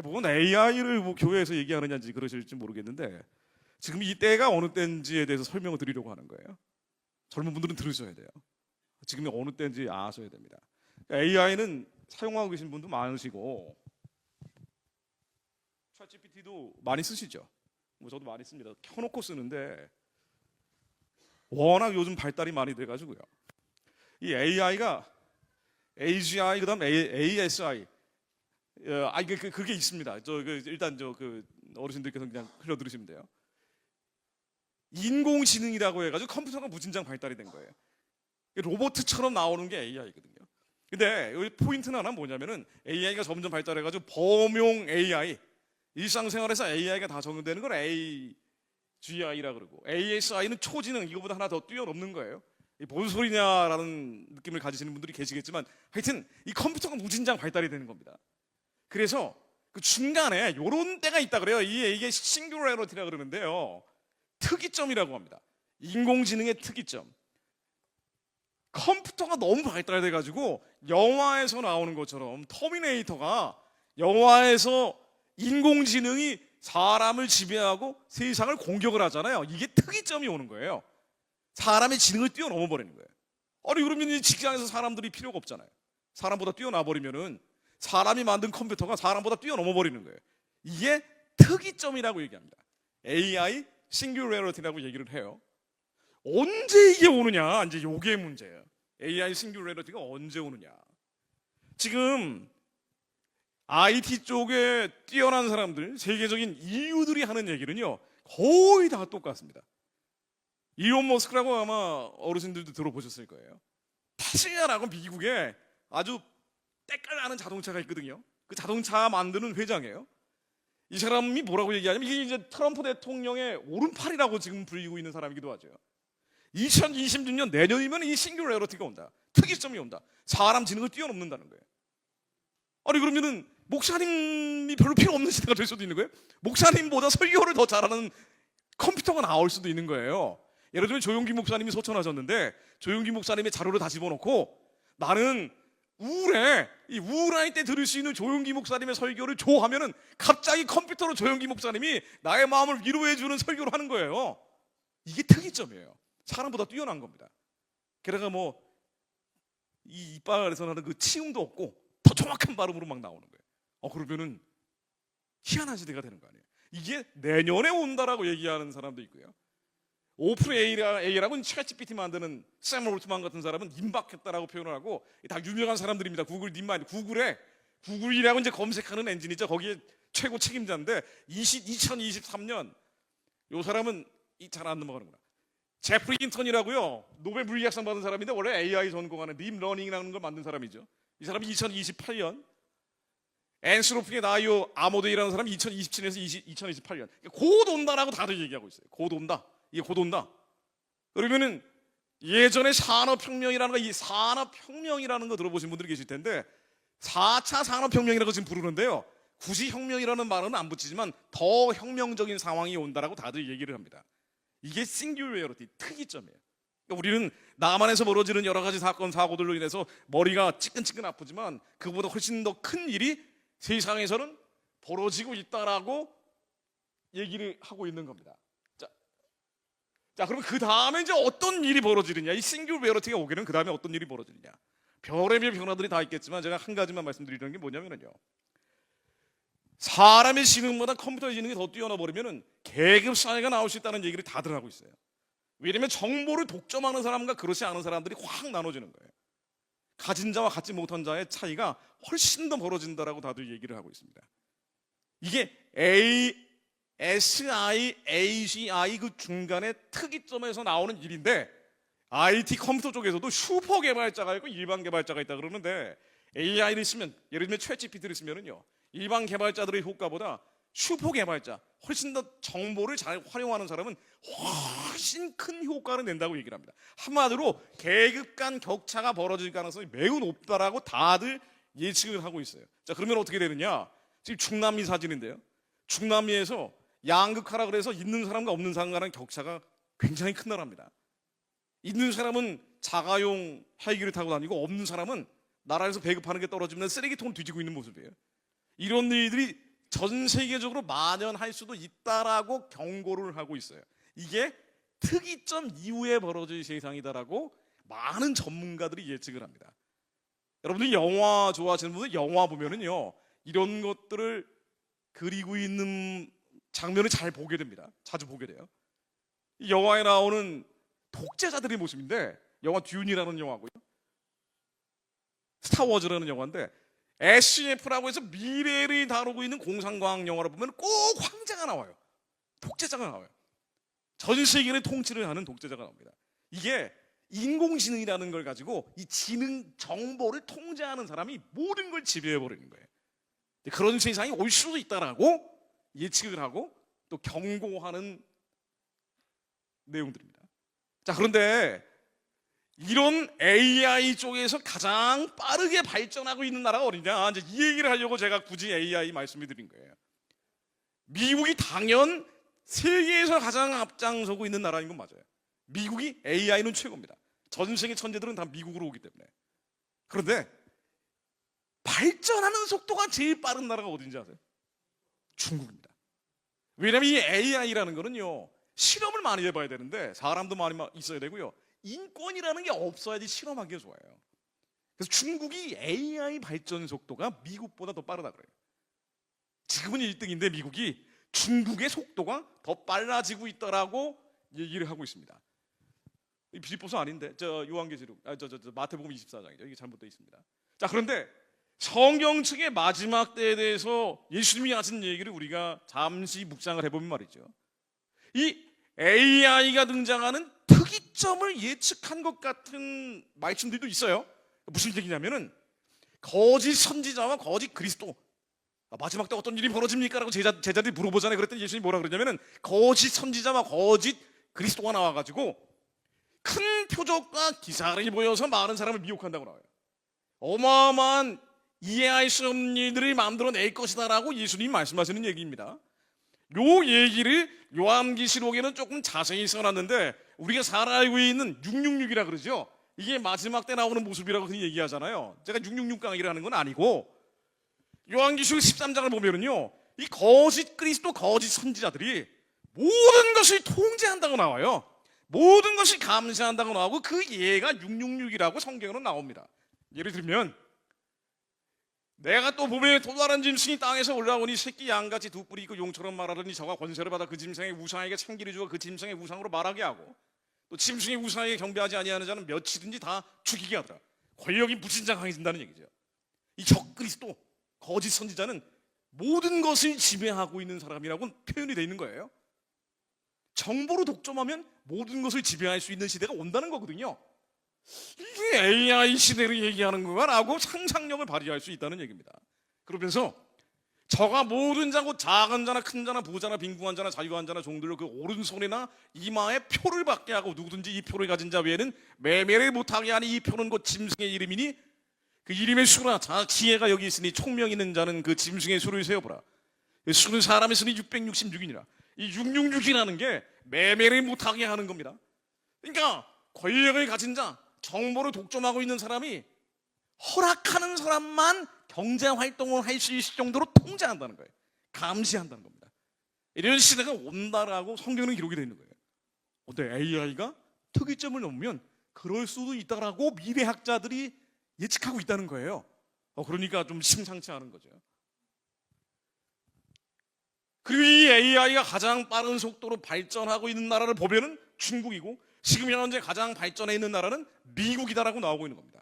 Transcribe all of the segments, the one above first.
뭔 AI를 뭐 교회에서 얘기하느냐인지 그러실지 모르겠는데 지금 이 때가 어느 때인지에 대해서 설명을 드리려고 하는 거예요. 젊은 분들은 들으셔야 돼요. 지금이 어느 때인지 아셔야 됩니다. AI는 사용하고 계신 분도 많으시고 챗GPT도 많이 쓰시죠. 뭐 저도 많이 씁니다. 켜놓고 쓰는데 워낙 요즘 발달이 많이 돼가지고요. 이 AI가 AGI 그다음 ASI 그게 있습니다. 일단 어르신들께서 그냥 흘려 들으시면 돼요. 인공지능이라고 해가지고 컴퓨터가 무진장 발달이 된 거예요. 로봇처럼 나오는 게 AI거든요. 근데 여기 포인트는 하나 뭐냐면은 AI가 점점 발달해가지고 범용 AI, 일상생활에서 AI가 다 적용되는 걸 AGI라 그러고 ASI는 초지능, 이거보다 하나 더 뛰어넘는 거예요. 뭔 소리냐라는 느낌을 가지시는 분들이 계시겠지만 하여튼 이 컴퓨터가 무진장 발달이 되는 겁니다. 그래서 그 중간에 이런 때가 있다 그래요. 이게 싱귤레러티라 그러는데요. 특이점이라고 합니다. 인공지능의 특이점. 컴퓨터가 너무 발달돼가지고 영화에서 나오는 것처럼 터미네이터가 영화에서 인공지능이 사람을 지배하고 세상을 공격을 하잖아요. 이게 특이점이 오는 거예요. 사람의 지능을 뛰어넘어 버리는 거예요. 아니 그러면 직장에서 사람들이 필요가 없잖아요. 사람보다 뛰어나 버리면은 사람이 만든 컴퓨터가 사람보다 뛰어넘어 버리는 거예요. 이게 특이점이라고 얘기합니다. AI 싱귤레러티라고 얘기를 해요. 언제 이게 오느냐? 이제 요게 문제예요. AI 싱귤레러티가 언제 오느냐? 지금 IT 쪽에 뛰어난 사람들, 세계적인 인류들이 하는 얘기는요 거의 다 똑같습니다. 일론 머스크라고 아마 어르신들도 들어보셨을 거예요. 테슬라라고 미국에 아주 때깔 나는 자동차가 있거든요. 그 자동차 만드는 회장이에요. 이 사람이 뭐라고 얘기하냐면 이게 이제 트럼프 대통령의 오른팔이라고 지금 불리고 있는 사람이기도 하죠. 2026년 내년이면 이 싱귤레러티가 온다. 특이점이 온다. 사람 지능을 뛰어넘는다는 거예요. 아니 그러면은 목사님이 별로 필요 없는 시대가 될 수도 있는 거예요. 목사님보다 설교를 더 잘하는 컴퓨터가 나올 수도 있는 거예요. 예를 들면 조용기 목사님이 소천하셨는데 조용기 목사님의 자료를 다 집어넣고 나는 이 우울할 때 들을 수 있는 조용기 목사님의 설교를 하면은 갑자기 컴퓨터로 조용기 목사님이 나의 마음을 위로해주는 설교를 하는 거예요. 이게 특이점이에요. 사람보다 뛰어난 겁니다. 게다가 뭐 이 이빨에서 나는 그 치음도 없고 더 정확한 발음으로 막 나오는 거예요. 그러면은 희한한 시대가 되는 거 아니에요. 이게 내년에 온다라고 얘기하는 사람도 있고요. 오픈 AI라고 챗GPT 만드는 샘 올트만 같은 사람은 임박했다라고 표현을 하고 다 유명한 사람들입니다. 구글 님만 구글이라고 이제 검색하는 엔진이죠. 거기에 최고 책임자인데 2023년 이 사람은 잘 안 넘어가는구나. 제프리 힌턴이라고요. 노벨 물리학상 받은 사람인데 원래 AI 전공하는 딥러닝이라는 걸 만든 사람이죠. 이 사람이 2028년 앤스로핑의 나이오 아모데이라는 사람이 2027년에서 2028년 곧 온다라고 다들 얘기하고 있어요. 곧 온다. 이게 곧 온다. 그러면은 예전에 산업혁명이라는 이 산업혁명이라는 거 들어보신 분들이 계실 텐데 4차 산업혁명이라고 지금 부르는데요. 굳이 혁명이라는 말은 안 붙이지만 더 혁명적인 상황이 온다라고 다들 얘기를 합니다. 이게 싱귤레러티 특이점이에요. 그러니까 우리는 남한에서 벌어지는 여러 가지 사건 사고들로 인해서 머리가 찌끈찌끈 아프지만 그보다 훨씬 더 큰 일이 세상에서는 벌어지고 있다라고 얘기를 하고 있는 겁니다. 자, 그럼 그 다음에 이제 어떤 일이 벌어지느냐? 이 싱귤레러티가 오기는 그 다음에 어떤 일이 벌어지느냐? 별의별 변화들이 다 있겠지만 제가 한 가지만 말씀드리는 게 뭐냐면요. 사람의 지능보다 컴퓨터의 지능이 더 뛰어나 버리면은 계급 사회가 나올 수 있다는 얘기를 다들 하고 있어요. 왜냐면 정보를 독점하는 사람과 그렇지 않은 사람들이 확 나눠지는 거예요. 가진 자와 갖지 못한 자의 차이가 훨씬 더 벌어진다라고 다들 얘기를 하고 있습니다. 이게 ASI, AGI 그 중간의 특이점에서 나오는 일인데 IT 컴퓨터 쪽에서도 슈퍼 개발자가 있고 일반 개발자가 있다 그러는데 AI를 쓰면 예를 들면 챗GPT를 쓰면은요 일반 개발자들의 효과보다 슈퍼 개발자 훨씬 더 정보를 잘 활용하는 사람은 훨씬 큰 효과를 낸다고 얘기를 합니다. 한마디로 계급 간 격차가 벌어질 가능성이 매우 높다라고 다들 예측을 하고 있어요. 자, 그러면 어떻게 되느냐? 지금 중남미 사진인데요. 중남미에서 양극화라 그래서 있는 사람과 없는 사람 간의 격차가 굉장히 큰 나라입니다. 있는 사람은 자가용 헬기를 타고 다니고 없는 사람은 나라에서 배급하는 게 떨어지면 쓰레기통을 뒤지고 있는 모습이에요. 이런 일들이 전 세계적으로 만연할 수도 있다라고 경고를 하고 있어요. 이게 특이점 이후에 벌어질 세상이다라고 많은 전문가들이 예측을 합니다. 여러분들이 영화 좋아하시는 분들 영화 보면은요, 이런 것들을 그리고 있는 장면을 잘 보게 됩니다. 자주 보게 돼요. 이 영화에 나오는 독재자들의 모습인데, 영화 듄이라는 영화고요, 스타워즈라는 영화인데, SCF라고 해서 미래를 다루고 있는 공상과학 영화를 보면 꼭 황제가 나와요. 독재자가 나와요. 전 세계를 통치를 하는 독재자가 나옵니다. 이게 인공지능이라는 걸 가지고 이 지능 정보를 통제하는 사람이 모든 걸 지배해버리는 거예요. 그런 세상이 올 수도 있다라고 예측을 하고 또 경고하는 내용들입니다. 자, 그런데 이런 AI 쪽에서 가장 빠르게 발전하고 있는 나라가 어디냐, 이제 이 얘기를 하려고 제가 굳이 AI 말씀을 드린 거예요. 미국이 당연 세계에서 가장 앞장서고 있는 나라인 건 맞아요. 미국이 AI는 최고입니다. 전 세계 천재들은 다 미국으로 오기 때문에. 그런데 발전하는 속도가 제일 빠른 나라가 어딘지 아세요? 중국입니다. 왜냐하면 이 AI라는 거는요, 실험을 많이 해봐야 되는데 사람도 많이 있어야 되고요, 인권이라는 게 없어야지 실험하기가 좋아요. 그래서 중국이 AI 발전 속도가 미국보다 더 빠르다 그래요. 지금은 1등인데 미국이 중국의 속도가 더 빨라지고 있다라고 얘기를 하고 있습니다. 이 빌립보서 아닌데, 저 요한계시록, 마태복음 24장이죠. 이게 잘못되어 있습니다. 자, 그런데 성경 측의 마지막 때에 대해서 예수님이 하신 얘기를 우리가 잠시 묵상을 해보면 말이죠, 이 AI가 등장하는 특이점을 예측한 것 같은 말씀들도 있어요. 무슨 얘기냐면은 거짓 선지자와 거짓 그리스도, 마지막 때 어떤 일이 벌어집니까? 라고 제자들이 물어보잖아요. 그랬더니 예수님이 뭐라 그러냐면은 거짓 선지자와 거짓 그리스도가 나와가지고 큰 표적과 기사를 보여서 많은 사람을 미혹한다고 나와요. 어마어마한 이해할 수 없는 일들을 만들어낼 것이다 라고 예수님이 말씀하시는 얘기입니다. 요 얘기를 요한계시록에는 조금 자세히 써놨는데, 우리가 잘 알고 있는 666이라 그러죠. 이게 마지막 때 나오는 모습이라고 흔히 얘기하잖아요. 제가 666 강의를 하는 건 아니고, 요한계시록 13장을 보면은요, 이 거짓 그리스도, 거짓 선지자들이 모든 것을 통제한다고 나와요. 모든 것을 감시한다고 나오고, 그 예가 666이라고 성경으로 나옵니다. 예를 들면, 내가 또 보면 또 다른 짐승이 땅에서 올라오니 새끼 양같이 두 뿔이 있고 용처럼 말하더니 저가 권세를 받아 그 짐승의 우상에게 참기를 주어 그 짐승의 우상으로 말하게 하고, 또 짐승의 우상에게 경배하지 아니하는 자는 며칠든지 다 죽이게 하더라. 권력이 무진장 강해진다는 얘기죠. 이 적그리스도, 거짓 선지자는 모든 것을 지배하고 있는 사람이라고 표현이 되어 있는 거예요. 정보로 독점하면 모든 것을 지배할 수 있는 시대가 온다는 거거든요. 이게 AI 시대를 얘기하는 거라고 상상력을 발휘할 수 있다는 얘기입니다. 그러면서 저가 모든 자고 작은 자나 큰 자나 부자나 빈궁한 자나 자유한 자나 종들로 그 오른손이나 이마에 표를 받게 하고, 누구든지 이 표를 가진 자 외에는 매매를 못하게 하니 이 표는 곧 짐승의 이름이니 그 이름의 수라. 자, 지혜가 여기 있으니 총명 있는 자는 그 짐승의 수를 세어보라. 수는 사람의 수니 666이니라. 이 666이라는 게 매매를 못하게 하는 겁니다. 그러니까 권력을 가진 자, 정보를 독점하고 있는 사람이 허락하는 사람만 경제 활동을 할 수 있을 정도로 통제한다는 거예요. 감시한다는 겁니다. 이런 시대가 온다라고 성경은 기록이 되어 있는 거예요. 근데 AI가 특이점을 넘으면 그럴 수도 있다라고 미래학자들이 예측하고 있다는 거예요. 그러니까 좀 심상치 않은 거죠. 그리고 이 AI가 가장 빠른 속도로 발전하고 있는 나라를 보면은 중국이고, 지금 현재 가장 발전해 있는 나라는 미국이다라고 나오고 있는 겁니다.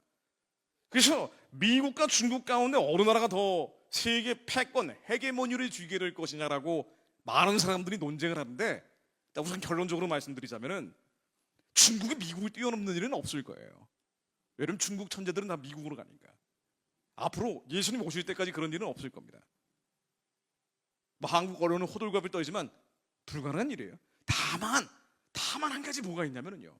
그래서 미국과 중국 가운데 어느 나라가 더 세계 패권, 헤게모니를 쥐게 될 것이냐라고 많은 사람들이 논쟁을 하는데, 우선 결론적으로 말씀드리자면은 중국이 미국을 뛰어넘는 일은 없을 거예요. 왜냐면 중국 천재들은 다 미국으로 가니까. 앞으로 예수님 오실 때까지 그런 일은 없을 겁니다. 한국 언론은 호들갑을 떨지만 불가능한 일이에요. 다만 한 가지 뭐가 있냐면요,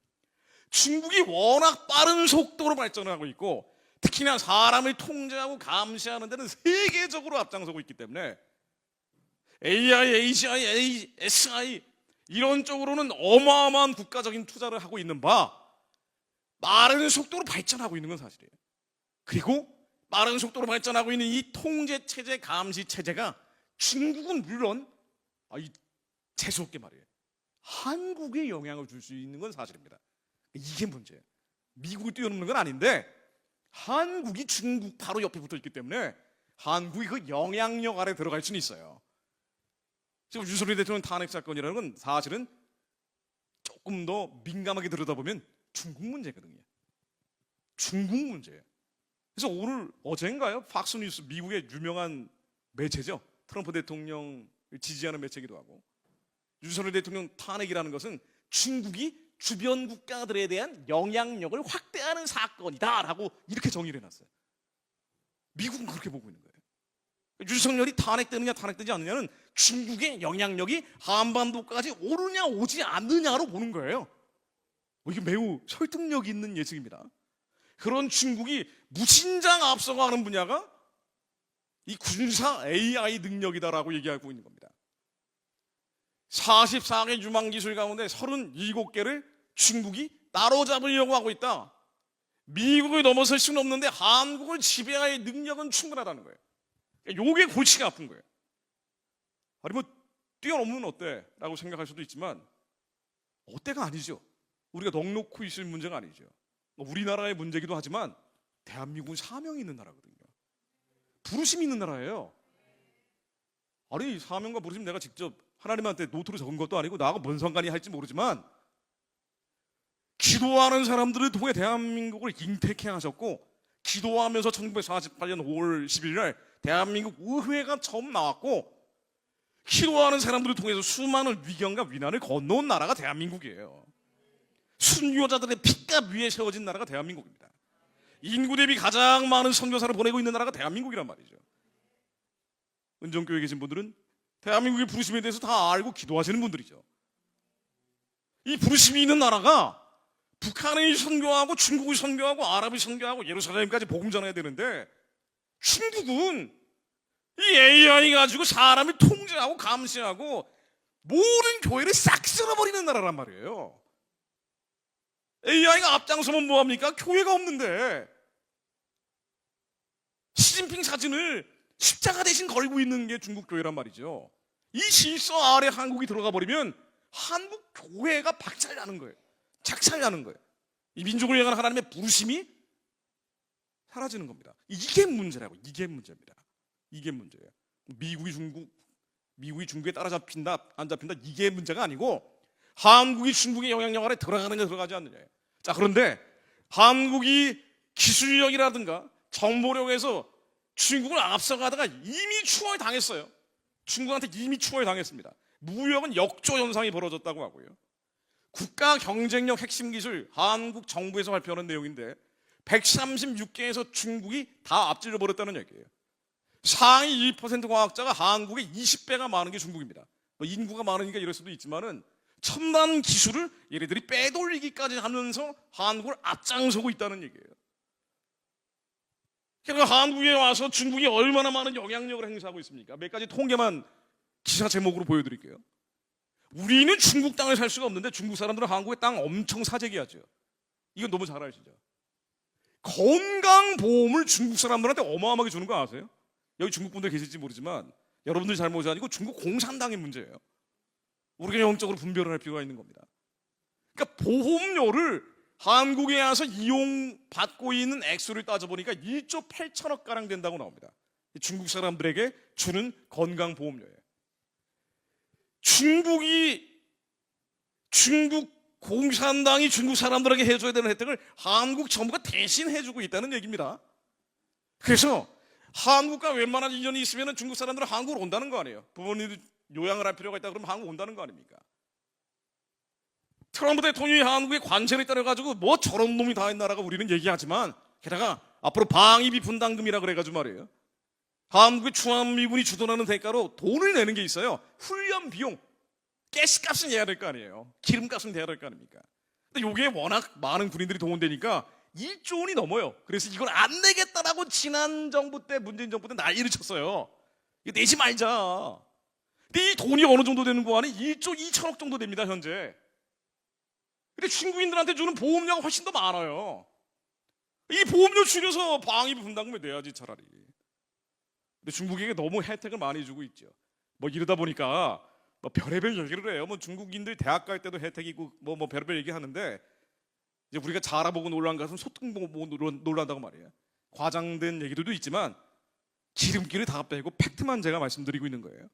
중국이 워낙 빠른 속도로 발전하고 있고, 특히나 사람을 통제하고 감시하는 데는 세계적으로 앞장서고 있기 때문에 AI, AGI, ASI 이런 쪽으로는 어마어마한 국가적인 투자를 하고 있는 바, 빠른 속도로 발전하고 있는 건 사실이에요. 그리고 빠른 속도로 발전하고 있는 이 통제 체제, 감시 체제가 중국은 물론 재수없게 말이에요, 한국에 영향을 줄 수 있는 건 사실입니다. 이게 문제예요. 미국을 뛰어넘는 건 아닌데 한국이 중국 바로 옆에 붙어 있기 때문에 한국이 그 영향력 아래 들어갈 수는 있어요. 지금 윤석열 대통령 탄핵 사건이라는 건 사실은 조금 더 민감하게 들여다보면 중국 문제거든요. 중국 문제예요. 그래서 오늘 어젠가요? 팍스뉴스, 미국의 유명한 매체죠. 트럼프 대통령을 지지하는 매체기도 하고, 윤석열 대통령 탄핵이라는 것은 중국이 주변 국가들에 대한 영향력을 확대하는 사건이다라고 이렇게 정의를 해놨어요. 미국은 그렇게 보고 있는 거예요. 윤석열이 탄핵되느냐 탄핵되지 않느냐는 중국의 영향력이 한반도까지 오느냐 오지 않느냐로 보는 거예요. 이게 매우 설득력 있는 예측입니다. 그런 중국이 무신장 앞서가는 분야가 이 군사 AI 능력이다라고 얘기하고 있는 겁니다. 44개 유망기술 가운데 37개를 중국이 따로잡으려고 하고 있다. 미국을 넘어설 수는 없는데 한국을 지배할 능력은 충분하다는 거예요. 요게 골치가 아픈 거예요. 아니 뭐 뛰어넘으면 어때? 라고 생각할 수도 있지만 어때가 아니죠. 우리가 넉놓고 있을 문제가 아니죠. 우리나라의 문제기도 하지만 대한민국은 사명이 있는 나라거든요. 부르심이 있는 나라예요. 아니 사명과 부르심 내가 직접 하나님한테 노트로 적은 것도 아니고 나하고 뭔 상관이 할지 모르지만 기도하는 사람들을 통해 대한민국을 잉태케 하셨고, 기도하면서 1948년 5월 11일 날 대한민국 의회가 처음 나왔고, 기도하는 사람들을 통해서 수많은 위경과 위난을 건너온 나라가 대한민국이에요. 순교자들의 피값 위에 세워진 나라가 대한민국입니다. 인구 대비 가장 많은 선교사를 보내고 있는 나라가 대한민국이란 말이죠. 은정교회에 계신 분들은 대한민국의 부르심에 대해서 다 알고 기도하시는 분들이죠. 이 부르심이 있는 나라가 북한이 선교하고 중국이 선교하고 아랍이 선교하고 예루살렘까지 복음 전해야 되는데, 중국은 이 AI 가지고 사람을 통제하고 감시하고 모든 교회를 싹 쓸어버리는 나라란 말이에요. AI가 앞장서면 뭐합니까? 교회가 없는데 시진핑 사진을 십자가 대신 걸고 있는 게 중국 교회란 말이죠. 이 질서 아래 한국이 들어가 버리면 한국 교회가 박살나는 거예요. 작살나는 거예요. 이 민족을 향한 하나님의 부르심이 사라지는 겁니다. 이게 문제라고. 이게 문제입니다. 이게 문제예요. 미국이 중국에 따라잡힌다 안 잡힌다 이게 문제가 아니고 한국이 중국의 영향력 아래 들어가느냐 들어가지 않느냐예요. 자, 그런데 한국이 기술력이라든가 정보력에서 중국을 앞서가다가 이미 추월 당했어요. 중국한테 이미 추월 당했습니다. 무역은 역조 현상이 벌어졌다고 하고요. 국가 경쟁력 핵심 기술 한국 정부에서 발표하는 내용인데 136개에서 중국이 다 앞질러 버렸다는 얘기예요. 상위 1% 과학자가 한국의 20배가 많은 게 중국입니다. 인구가 많으니까 이럴 수도 있지만은 첨단 기술을 얘네들이 빼돌리기까지 하면서 한국을 앞장서고 있다는 얘기예요. 그러니까 한국에 와서 중국이 얼마나 많은 영향력을 행사하고 있습니까? 몇 가지 통계만 기사 제목으로 보여드릴게요. 우리는 중국 땅을 살 수가 없는데 중국 사람들은 한국의 땅 엄청 사재기하죠. 이건 너무 잘 아시죠? 건강보험을 중국 사람들한테 어마어마하게 주는 거 아세요? 여기 중국 분들 계실지 모르지만 여러분들 잘못이 아니고 중국 공산당의 문제예요. 우리가 영적으로 분별을 할 필요가 있는 겁니다. 그러니까 보험료를 한국에 와서 이용받고 있는 액수를 따져보니까 1조 8천억 가량 된다고 나옵니다. 중국 사람들에게 주는 건강보험료예요. 중국 공산당이 중국 사람들에게 해줘야 되는 혜택을 한국 정부가 대신 해주고 있다는 얘기입니다. 그래서 한국과 웬만한 인연이 있으면 중국 사람들은 한국으로 온다는 거 아니에요. 부모님들 요양을 할 필요가 있다 그러면 한국 온다는 거 아닙니까? 트럼프 대통령이 한국에 관세를 따려가지고 뭐 저런 놈이 다 했나라고 우리는 얘기하지만, 게다가 앞으로 방위비 분담금이라 그래가지고 말이에요. 한국의 주한미군이 주둔하는 대가로 돈을 내는 게 있어요. 훈련 비용, 가스값은 내야 될 거 아니에요. 기름값은 내야 될 거 아닙니까? 근데 이게 워낙 많은 군인들이 동원되니까 1조 원이 넘어요. 그래서 이걸 안 내겠다라고 지난 정부 때, 문재인 정부 때 난리를 쳤어요. 이거 내지 말자. 근데 이 돈이 어느 정도 되는 거 아니? 1조 2천억 정도 됩니다, 현재. 근데 중국인들한테 주는 보험료가 훨씬 더 많아요. 이 보험료 줄여서 방위비 분담금을 내야지 차라리. 근데 중국에게 너무 혜택을 많이 주고 있죠. 뭐 이러다 보니까 뭐 별의별 얘기를 해요. 뭐 중국인들 대학 갈 때도 혜택이고 뭐 별의별 얘기하는데 이제 우리가 잘 알아보고 놀란 것은 소통 보고 놀란다고 말이에요. 과장된 얘기들도 있지만 기름기를 다 빼고 팩트만 제가 말씀드리고 있는 거예요.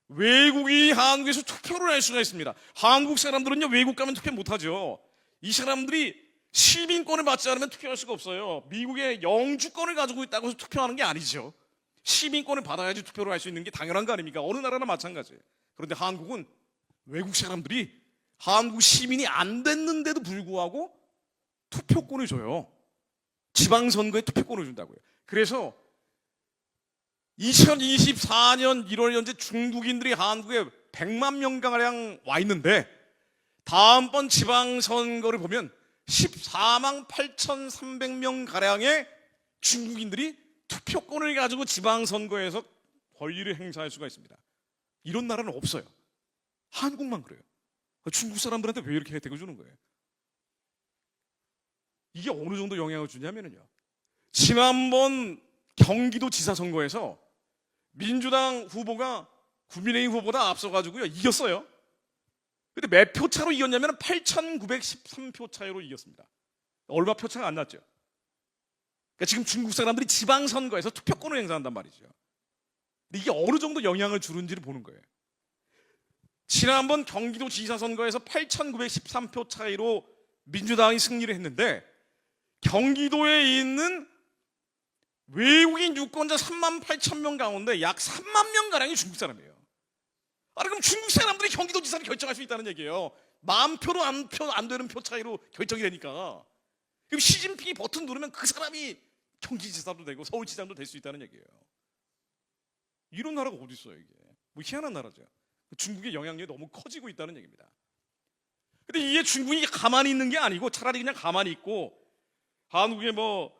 외국인이 한국에서 투표를 할 수가 있습니다. 한국 사람들은요 외국 가면 투표 못하죠. 이 사람들이 시민권을 받지 않으면 투표할 수가 없어요. 미국의 영주권을 가지고 있다고 해서 투표하는 게 아니죠. 시민권을 받아야지 투표를 할 수 있는 게 당연한 거 아닙니까? 어느 나라나 마찬가지예요. 그런데 한국은 외국 사람들이 한국 시민이 안 됐는데도 불구하고 투표권을 줘요. 지방선거에 투표권을 준다고요. 그래서 2024년 1월 현재 중국인들이 한국에 100만 명가량 와 있는데 다음번 지방선거를 보면 14만 8,300명 가량의 중국인들이 투표권을 가지고 지방선거에서 권리를 행사할 수가 있습니다. 이런 나라는 없어요. 한국만 그래요. 중국 사람들한테 왜 이렇게 혜택을 주는 거예요? 이게 어느 정도 영향을 주냐면요. 지난번 경기도지사 선거에서 민주당 후보가 국민의힘 후보보다 앞서가지고요 이겼어요. 근데 몇 표 차로 이겼냐면 8,913표 차이로 이겼습니다. 얼마 표 차가 안 났죠. 그러니까 지금 중국 사람들이 지방선거에서 투표권을 행사한단 말이죠. 근데 이게 어느 정도 영향을 주는지를 보는 거예요. 지난번 경기도지사 선거에서 8,913표 차이로 민주당이 승리를 했는데 경기도에 있는 외국인 유권자 3만 8천 명 가운데 약 3만 명 가량이 중국 사람이에요. 아니 그럼 중국 사람들이 경기도지사를 결정할 수 있다는 얘기예요. 만 표로 안 되는 표 차이로 결정이 되니까. 그럼 시진핑이 버튼 누르면 그 사람이 경기지사도 되고 서울시장도 될 수 있다는 얘기예요. 이런 나라가 어디 있어요 이게? 뭐 희한한 나라죠. 중국의 영향력이 너무 커지고 있다는 얘기입니다. 근데 이게 중국이 가만히 있는 게 아니고 차라리 그냥 가만히 있고 한국에 뭐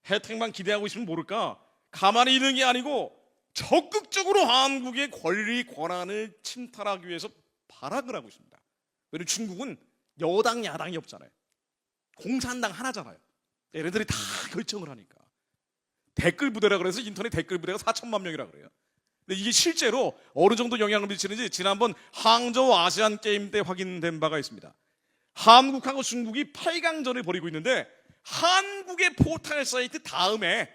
혜택만 기대하고 있으면 모를까? 가만히 있는 게 아니고 적극적으로 한국의 권리, 권한을 침탈하기 위해서 발악을 하고 있습니다. 왜냐하면 중국은 여당, 야당이 없잖아요. 공산당 하나잖아요. 얘네들이 다 결정을 하니까. 댓글 부대라 그래서 인터넷 댓글 부대가 4천만 명이라 그래요. 근데 이게 실제로 어느 정도 영향을 미치는지 지난번 항저우 아시안 게임 때 확인된 바가 있습니다. 한국하고 중국이 8강전을 벌이고 있는데 한국의 포털 사이트 다음에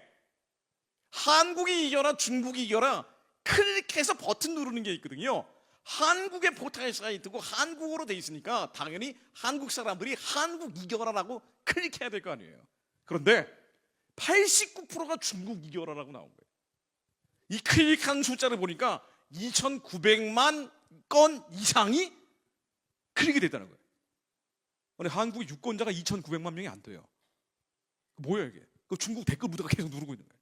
한국이 이겨라 중국이 이겨라 클릭해서 버튼 누르는 게 있거든요. 한국의 포털 사이트고 한국어로 돼 있으니까 당연히 한국 사람들이 한국 이겨라라고 클릭해야 될 거 아니에요. 그런데 89%가 중국 이겨라라고 나온 거예요. 이 클릭한 숫자를 보니까 2,900만 건 이상이 클릭이 됐다는 거예요. 근데 한국의 유권자가 2,900만 명이 안 돼요. 뭐야 이게? 그 중국 댓글 부대가 계속 누르고 있는 거예요.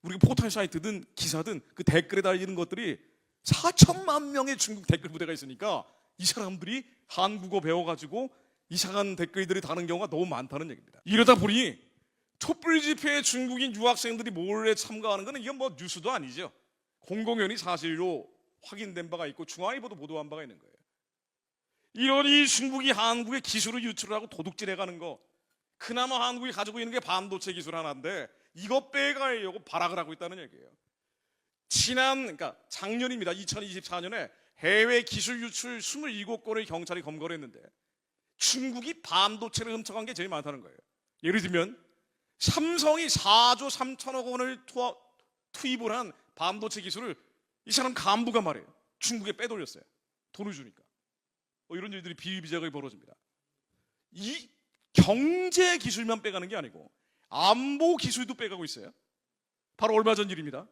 우리가 포털 사이트든 기사든 그 댓글에 달리는 것들이 4천만 명의 중국 댓글 부대가 있으니까 이 사람들이 한국어 배워가지고 이상한 댓글들이 다는 경우가 너무 많다는 얘기입니다. 이러다 보니 촛불 집회에 중국인 유학생들이 몰래 참가하는 것은 이건 뭐 뉴스도 아니죠. 공공연히 사실로 확인된 바가 있고 중앙일보도 보도한 바가 있는 거예요. 이러니 중국이 한국의 기술을 유출하고 도둑질해가는 거, 그나마 한국이 가지고 있는 게 반도체 기술 하나인데 이것 빼가려고 발악을 하고 있다는 얘기예요. 그러니까 작년입니다. 2024년에 해외 기술 유출 27건을 경찰이 검거를 했는데 중국이 반도체를 훔쳐간 게 제일 많다는 거예요. 예를 들면 삼성이 4조 3천억 원을 투입을 한 반도체 기술을 이 사람 간부가 말해요. 중국에 빼돌렸어요. 돈을 주니까. 이런 일들이 비일비재하게 벌어집니다. 이 경제 기술만 빼가는 게 아니고 안보 기술도 빼가고 있어요. 바로 얼마 전 일입니다.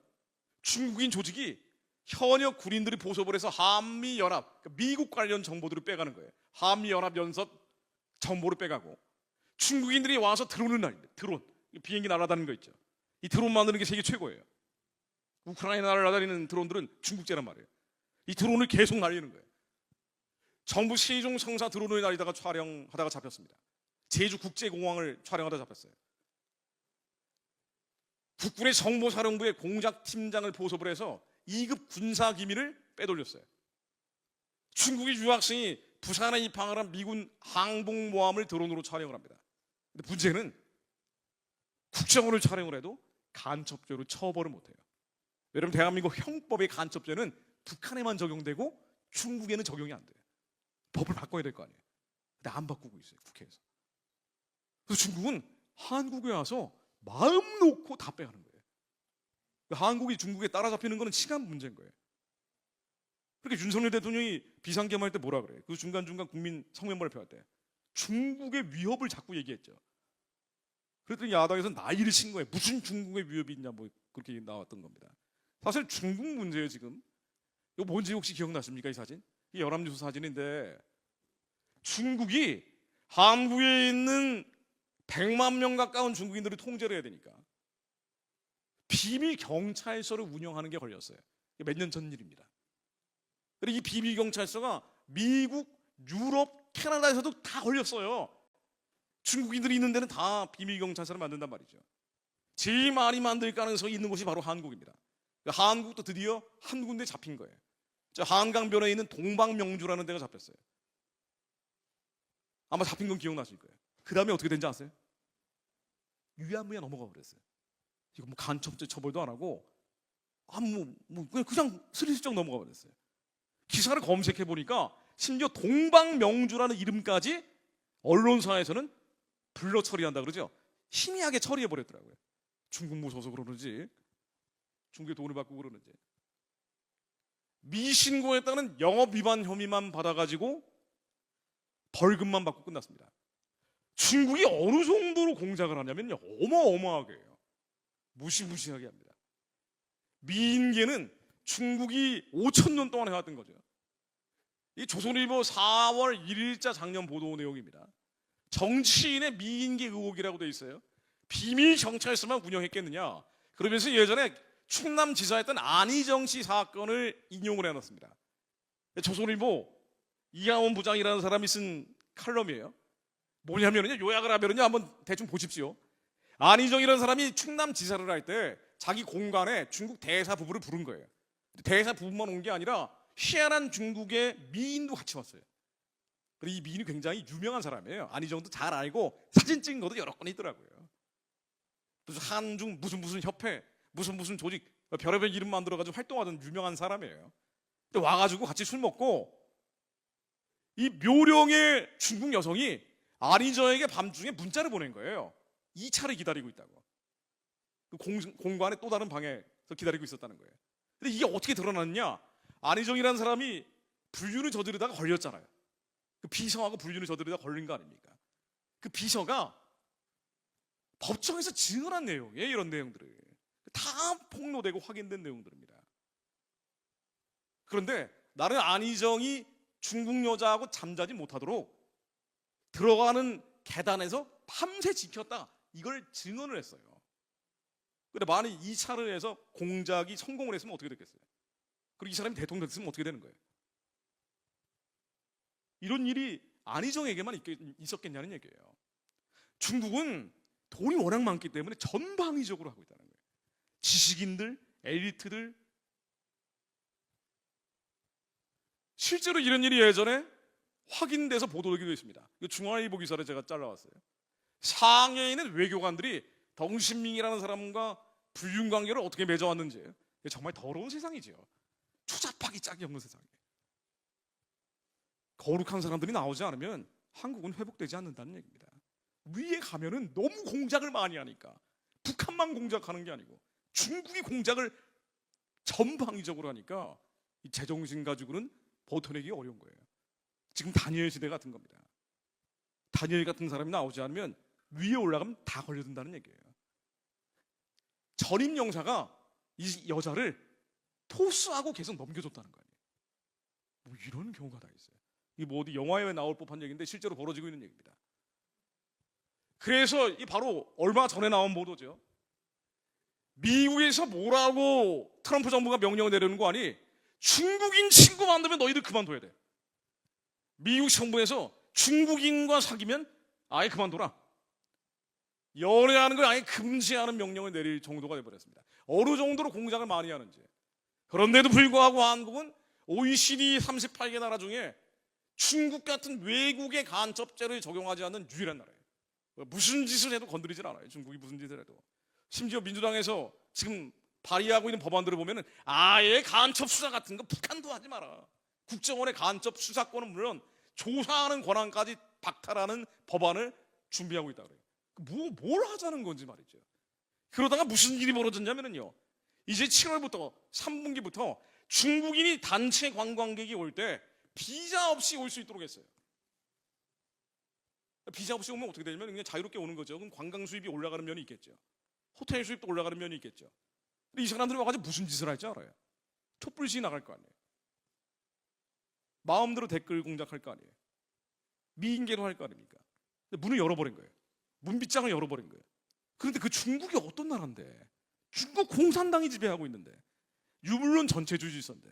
중국인 조직이 현역 군인들이 보석을 해서 한미연합, 미국 관련 정보들을 빼가는 거예요. 한미연합 연석 정보를 빼가고 중국인들이 와서 드론을 날립니다. 드론, 비행기 날아다니는 거 있죠. 이 드론 만드는 게 세계 최고예요. 우크라이나 날아다니는 드론들은 중국제란 말이에요. 이 드론을 계속 날리는 거예요. 정부 세종 성사 드론을 날리다가 촬영하다가 잡혔습니다. 제주 국제공항을 촬영하다 잡혔어요. 국군의 정보사령부의 공작팀장을 보석을 해서 2급 군사기밀을 빼돌렸어요. 중국의 유학생이 부산에 입항을 한 미군 항공모함을 드론으로 촬영을 합니다. 근데 문제는 국정원을 촬영을 해도 간첩죄로 처벌을 못해요. 여러분, 대한민국 형법의 간첩죄는 북한에만 적용되고 중국에는 적용이 안 돼요. 법을 바꿔야 될 거 아니에요. 근데 안 바꾸고 있어요, 국회에서. 그래서 중국은 한국에 와서 마음 놓고 다 빼가는 거예요. 한국이 중국에 따라잡히는 거는 시간 문제인 거예요. 그렇게 윤석열 대통령이 비상겸할 때 뭐라 그래요? 그 중간중간 국민 성명 발표할 때 중국의 위협을 자꾸 얘기했죠. 그랬더니 야당에서 난리를 친 거예요. 무슨 중국의 위협이 있냐, 뭐 그렇게 나왔던 겁니다. 사실 중국 문제예요 지금. 이거 뭔지 혹시 기억나십니까? 이 사진? 이 연합뉴스 사진인데, 중국이 한국에 있는 100만 명 가까운 중국인들을 통제를 해야 되니까 비밀 경찰서를 운영하는 게 걸렸어요. 몇 년 전 일입니다. 그리고 이 비밀 경찰서가 미국, 유럽, 캐나다에서도 다 걸렸어요. 중국인들이 있는 데는 다 비밀 경찰서를 만든단 말이죠. 제일 많이 만들 가능성이 있는 곳이 바로 한국입니다. 한국도 드디어 한 군데 잡힌 거예요. 한강변에 있는 동방명주라는 데가 잡혔어요. 아마 잡힌 건 기억나실 거예요. 그 다음에 어떻게 된지 아세요? 유야무야 넘어가 버렸어요. 이거 뭐 간첩죄 처벌도 안 하고 그냥 스리슬쩍 넘어가 버렸어요. 기사를 검색해 보니까 심지어 동방명주라는 이름까지 언론사에서는 블러 처리한다 그러죠. 희미하게 처리해 버렸더라고요. 중국 무서워서 그러는지, 중국에 돈을 받고 그러는지. 미신고했다는 영업 위반 혐의만 받아가지고 벌금만 받고 끝났습니다. 중국이 어느 정도로 공작을 하냐면요, 어마어마하게 해요. 무시무시하게 합니다. 미인계는 중국이 5,000년 동안 해왔던 거죠. 이 조선일보 4월 1일자 작년 보도 내용입니다. 정치인의 미인계 의혹이라고 돼 있어요. 비밀 경찰서만 운영했겠느냐, 그러면서 예전에 충남지사였던 안희정 씨 사건을 인용을 해놨습니다. 조선일보 이하원 부장이라는 사람이 쓴 칼럼이에요. 뭐냐면요, 요약을 하면요, 한번 대충 보십시오. 안희정이라는 사람이 충남지사를 할 때 자기 공간에 중국 대사 부부를 부른 거예요. 대사 부부만 온 게 아니라 희한한 중국의 미인도 같이 왔어요. 그리고 이 미인이 굉장히 유명한 사람이에요. 안희정도 잘 알고 사진 찍은 것도 여러 건 있더라고요. 무슨 한중 무슨 협회, 무슨 조직, 별의별 이름 만들어가지고 활동하던 유명한 사람이에요. 근데 와가지고 같이 술 먹고, 이 묘령의 중국 여성이 안희정에게 밤중에 문자를 보낸 거예요. 2차를 기다리고 있다고. 그 공간에 또 다른 방에서 기다리고 있었다는 거예요. 근데 이게 어떻게 드러났냐? 안희정이라는 사람이 불륜을 저지르다가 걸렸잖아요. 그 비서하고 불륜을 저지르다가 걸린 거 아닙니까? 그 비서가 법정에서 증언한 내용이에요. 이런 내용들을 다 폭로되고 확인된 내용들입니다. 그런데 나는 안희정이 중국 여자하고 잠자지 못하도록 들어가는 계단에서 밤새 지켰다, 이걸 증언을 했어요. 근데 만약 2차를 해서 공작이 성공을 했으면 어떻게 됐겠어요? 그리고 이 사람이 대통령 됐으면 어떻게 되는 거예요? 이런 일이 안희정에게만 있었겠냐는 얘기예요. 중국은 돈이 워낙 많기 때문에 전방위적으로 하고 있다는 거예요. 지식인들, 엘리트들. 실제로 이런 일이 예전에 확인돼서 보도되기도 했습니다. 이 중앙일보 기사를 제가 잘라왔어요. 상해에 있는 외교관들이 덩신밍이라는 사람과 불륜 관계를 어떻게 맺어왔는지. 정말 더러운 세상이죠. 추잡하기 짝이 없는 세상이에요. 거룩한 사람들이 나오지 않으면 한국은 회복되지 않는다는 얘기입니다. 위에 가면은 너무 공작을 많이 하니까, 북한만 공작하는 게 아니고 중국이 공작을 전방위적으로 하니까 이 제정신 가지고는 버텨내기 어려운 거예요. 지금 다니엘 시대 같은 겁니다. 다니엘 같은 사람이 나오지 않으면 위에 올라가면 다 걸려든다는 얘기예요. 전임 영사가 이 여자를 토스하고 계속 넘겨줬다는 거 아니에요. 뭐 이런 경우가 다 있어요. 이게 뭐 어디 영화에 나올 법한 얘기인데 실제로 벌어지고 있는 얘기입니다. 그래서 이 바로 얼마 전에 나온 보도죠. 미국에서 뭐라고 트럼프 정부가 명령을 내리는 거 아니? 중국인 친구 만나면 너희들 그만둬야 돼. 미국 정부에서 중국인과 사귀면 아예 그만둬라. 연애하는 걸 아예 금지하는 명령을 내릴 정도가 되어버렸습니다. 어느 정도로 공작을 많이 하는지. 그런데도 불구하고 한국은 OECD 38개 나라 중에 중국 같은 외국의 간첩죄를 적용하지 않는 유일한 나라예요. 무슨 짓을 해도 건드리질 않아요. 중국이 무슨 짓을 해도. 심지어 민주당에서 지금 발의하고 있는 법안들을 보면은 아예 간첩 수사 같은 거 북한도 하지 마라. 국정원의 간첩 수사권은 물론 조사하는 권한까지 박탈하는 법안을 준비하고 있다 그래요. 뭘 하자는 건지 말이죠. 그러다가 무슨 일이 벌어졌냐면요. 이제 7월부터 3분기부터 중국인이 단체 관광객이 올 때 비자 없이 올 수 있도록 했어요. 비자 없이 오면 어떻게 되냐면 그냥 자유롭게 오는 거죠. 그럼 관광 수입이 올라가는 면이 있겠죠. 호텔 수입도 올라가는 면이 있겠죠. 근데 이 사람들이 와가지고 무슨 짓을 할지 알아요? 촛불 시위 나갈 거 아니에요. 마음대로 댓글 공작할 거 아니에요. 미인계로 할 거 아닙니까? 근데 문을 열어버린 거예요. 문빗장을 열어버린 거예요. 그런데 그 중국이 어떤 나라인데? 중국 공산당이 지배하고 있는데, 유물론 전체주의 질서인데,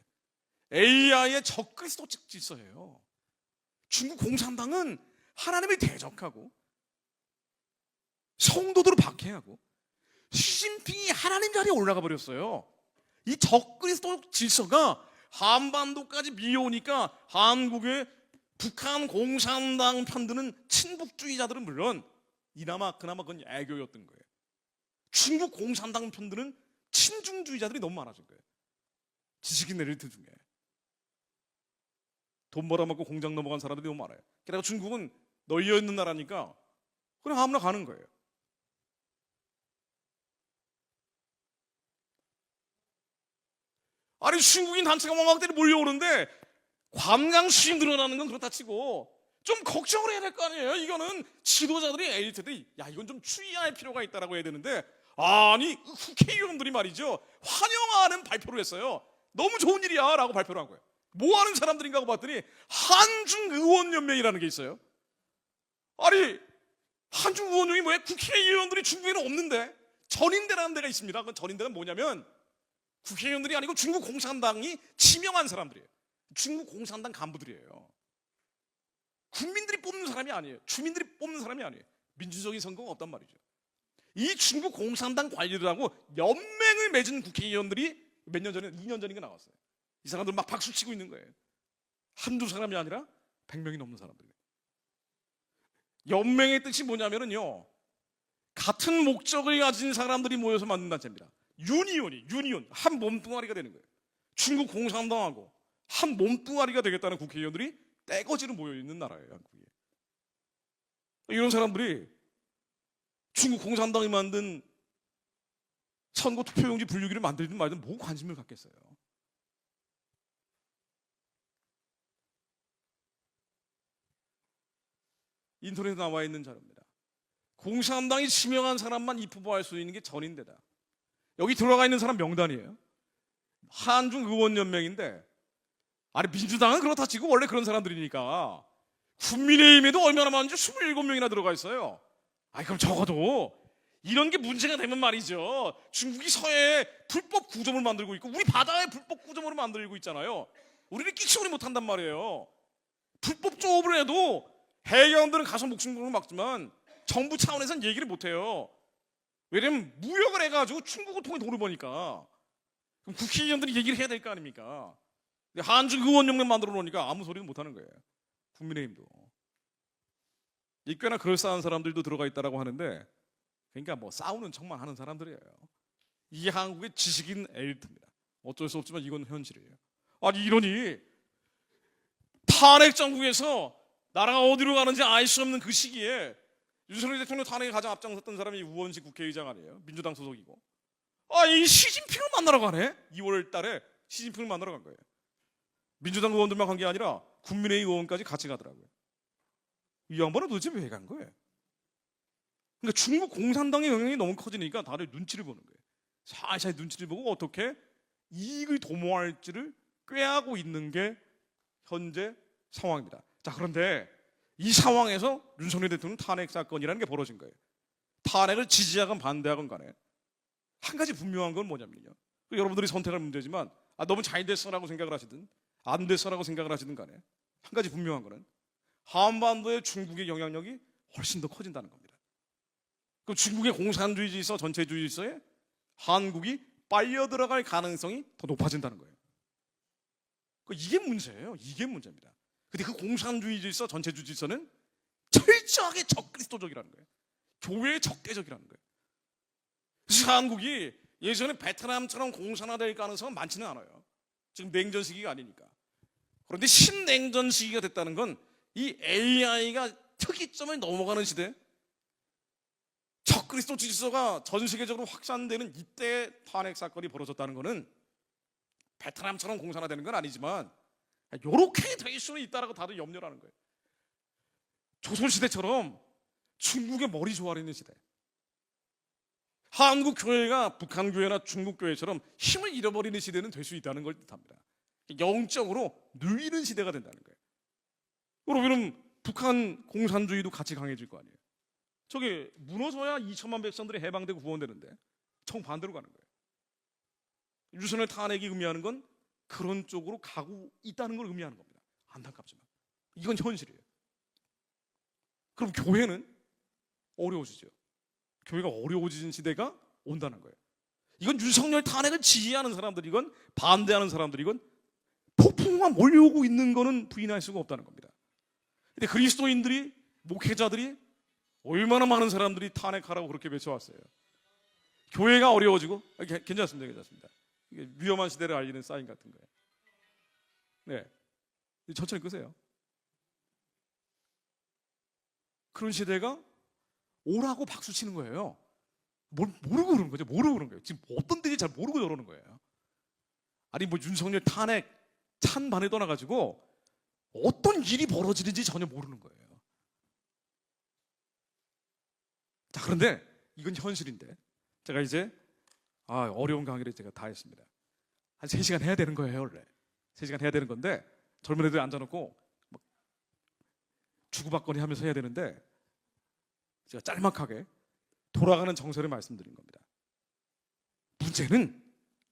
AI의 적그리스도 질서예요. 중국 공산당은 하나님을 대적하고 성도들을 박해하고 시진핑이 하나님 자리에 올라가 버렸어요. 이 적그리스도 질서가 한반도까지 밀려오니까 한국의 북한 공산당 편드는 친북주의자들은 물론 이나마 그나마 그건 애교였던 거예요. 중국 공산당 편드는 친중주의자들이 너무 많아진 거예요. 지식인 엘리트 중에 돈 벌어먹고 공장 넘어간 사람들이 너무 많아요. 게다가 중국은 널려있는 나라니까 그냥 아무나 가는 거예요. 아니 중국인 단체가 왕왕들이 몰려오는데 관광 수입 늘어나는 건 그렇다 치고 좀 걱정을 해야 될 거 아니에요. 이거는 지도자들이 엘리트들이 야 이건 좀 추이할 필요가 있다라고 해야 되는데 아니 국회의원들이 말이죠 환영하는 발표를 했어요. 너무 좋은 일이야 라고 발표를 한 거예요. 뭐 하는 사람들인가 하고 봤더니 한중의원연맹이라는 게 있어요. 아니 한중의원연맹이 뭐야? 국회의원들이 중국에는 없는데 전인대라는 데가 있습니다. 그 전인대가 뭐냐면 국회의원들이 아니고 중국 공산당이 지명한 사람들이에요. 중국 공산당 간부들이에요. 국민들이 뽑는 사람이 아니에요. 주민들이 뽑는 사람이 아니에요. 민주적인 선거가 없단 말이죠. 이 중국 공산당 관리들하고 연맹을 맺은 국회의원들이 몇 년 전에 2년 전인가 나왔어요. 이 사람들 막 박수 치고 있는 거예요. 한두 사람이 아니라 100명이 넘는 사람들. 연맹의 뜻이 뭐냐면요 같은 목적을 가진 사람들이 모여서 만든 단체입니다. 유니온 한 몸뚱아리가 되는 거예요. 중국 공산당하고 한 몸뚱아리가 되겠다는 국회의원들이 떼거지로 모여있는 나라예요. 한국이. 이런 사람들이 중국 공산당이 만든 선거 투표용지 분류기를 만들든 말든 뭐 관심을 갖겠어요. 인터넷에 나와 있는 자료입니다. 공산당이 지명한 사람만 입후보할 수 있는 게 전인대다. 여기 들어가 있는 사람 명단이에요. 한중의원연맹인데 아니 민주당은 그렇다 치고 원래 그런 사람들이니까 국민의힘에도 얼마나 많은지 27명이나 들어가 있어요. 아니 그럼 적어도 이런 게 문제가 되면 말이죠. 중국이 서해에 불법 구조물 만들고 있고 우리 바다에 불법 구조물을 만들고 있잖아요. 우리를 끼치고는 못한단 말이에요. 불법 조업을 해도 해경들은 가서 목숨 걸고 막지만 정부 차원에서는 얘기를 못해요. 왜냐면 무역을 해가지고 중국을 통해 돈을 버니까 그럼 국회의원들이 얘기를 해야 될 거 아닙니까? 한중의원연맹 만들어 놓으니까 아무 소리도 못하는 거예요. 국민의힘도 이 꽤나 그럴싸한 사람들도 들어가 있다라고 하는데 그러니까 뭐 싸우는 척만 하는 사람들이에요. 이게 한국의 지식인 엘리트입니다. 어쩔 수 없지만 이건 현실이에요. 아니 이러니 탄핵 정국에서 나라가 어디로 가는지 알 수 없는 그 시기에 윤석열 대통령 탄핵에 가장 앞장섰던 사람이 우원식 국회의장 아니에요? 민주당 소속이고. 이 시진핑을 만나러 가네? 2월 달에 시진핑을 만나러 간 거예요. 민주당 의원들만 간 게 아니라 국민의힘 의원까지 같이 가더라고요. 이 양반은 도대체 왜 간 거예요? 그러니까 중국 공산당의 영향이 너무 커지니까 다들 눈치를 보는 거예요. 살살 눈치를 보고 어떻게 이익을 도모할지를 꾀하고 있는 게 현재 상황입니다. 자, 그런데 이 상황에서 윤석열 대통령 탄핵 사건이라는 게 벌어진 거예요. 탄핵을 지지하건 반대하건 간에 한 가지 분명한 건 뭐냐면요. 여러분들이 선택할 문제지만 너무 잘 됐어라고 생각을 하시든 안 됐어라고 생각을 하시든 간에 한 가지 분명한 거는 한반도의 중국의 영향력이 훨씬 더 커진다는 겁니다. 그 중국의 공산주의 질서, 전체주의 질서에 한국이 빨려 들어갈 가능성이 더 높아진다는 거예요. 이게 문제예요. 이게 문제입니다. 근데 그 공산주의 질서, 전체주의 질서는 철저하게 적그리스도적이라는 거예요. 교회의 적대적이라는 거예요. 그래서 한국이 예전에 베트남처럼 공산화될 가능성은 많지는 않아요. 지금 냉전 시기가 아니니까. 그런데 신냉전 시기가 됐다는 건 이 AI가 특이점을 넘어가는 시대, 적그리스도 질서가 전 세계적으로 확산되는 이때 탄핵 사건이 벌어졌다는 것은 베트남처럼 공산화되는 건 아니지만 이렇게 될 수는 있다라고 다들 염려를 하는 거예요. 조선시대처럼 중국의 머리 조아리는 시대, 한국 교회가 북한 교회나 중국 교회처럼 힘을 잃어버리는 시대는 될 수 있다는 걸 뜻합니다. 영적으로 누이는 시대가 된다는 거예요. 그러면 북한 공산주의도 같이 강해질 거 아니에요. 저게 무너져야 2천만 백성들이 해방되고 구원되는데 정반대로 가는 거예요. 유선을 탄핵이 의미하는 건 그런 쪽으로 가고 있다는 걸 의미하는 겁니다. 안타깝지만 이건 현실이에요. 그럼 교회는 어려워지죠. 교회가 어려워지는 시대가 온다는 거예요. 이건 윤석열 탄핵을 지지하는 사람들이건 반대하는 사람들이건 폭풍우가 몰려오고 있는 거는 부인할 수가 없다는 겁니다. 근데 그리스도인들이, 목회자들이 얼마나 많은 사람들이 탄핵하라고 그렇게 외쳐왔어요. 교회가 어려워지고, 괜찮습니다, 괜찮습니다. 이게 위험한 시대를 알리는 사인 같은 거예요. 네, 천천히 끄세요. 그런 시대가 오라고 박수 치는 거예요. 모르고 그러는 거죠. 모르고 그러는 거예요. 지금 어떤 데인지 잘 모르고 저러는 거예요. 아니 뭐 윤석열 탄핵 찬반에 떠나가지고 어떤 일이 벌어지는지 전혀 모르는 거예요. 자, 그런데 이건 현실인데 제가 이제 어려운 강의를 제가 다 했습니다. 한 3시간 해야 되는 거예요. 원래 3시간 해야 되는 건데 젊은 애들 앉아놓고 막 주고받거니 하면서 해야 되는데 제가 짤막하게 돌아가는 정서를 말씀드린 겁니다. 문제는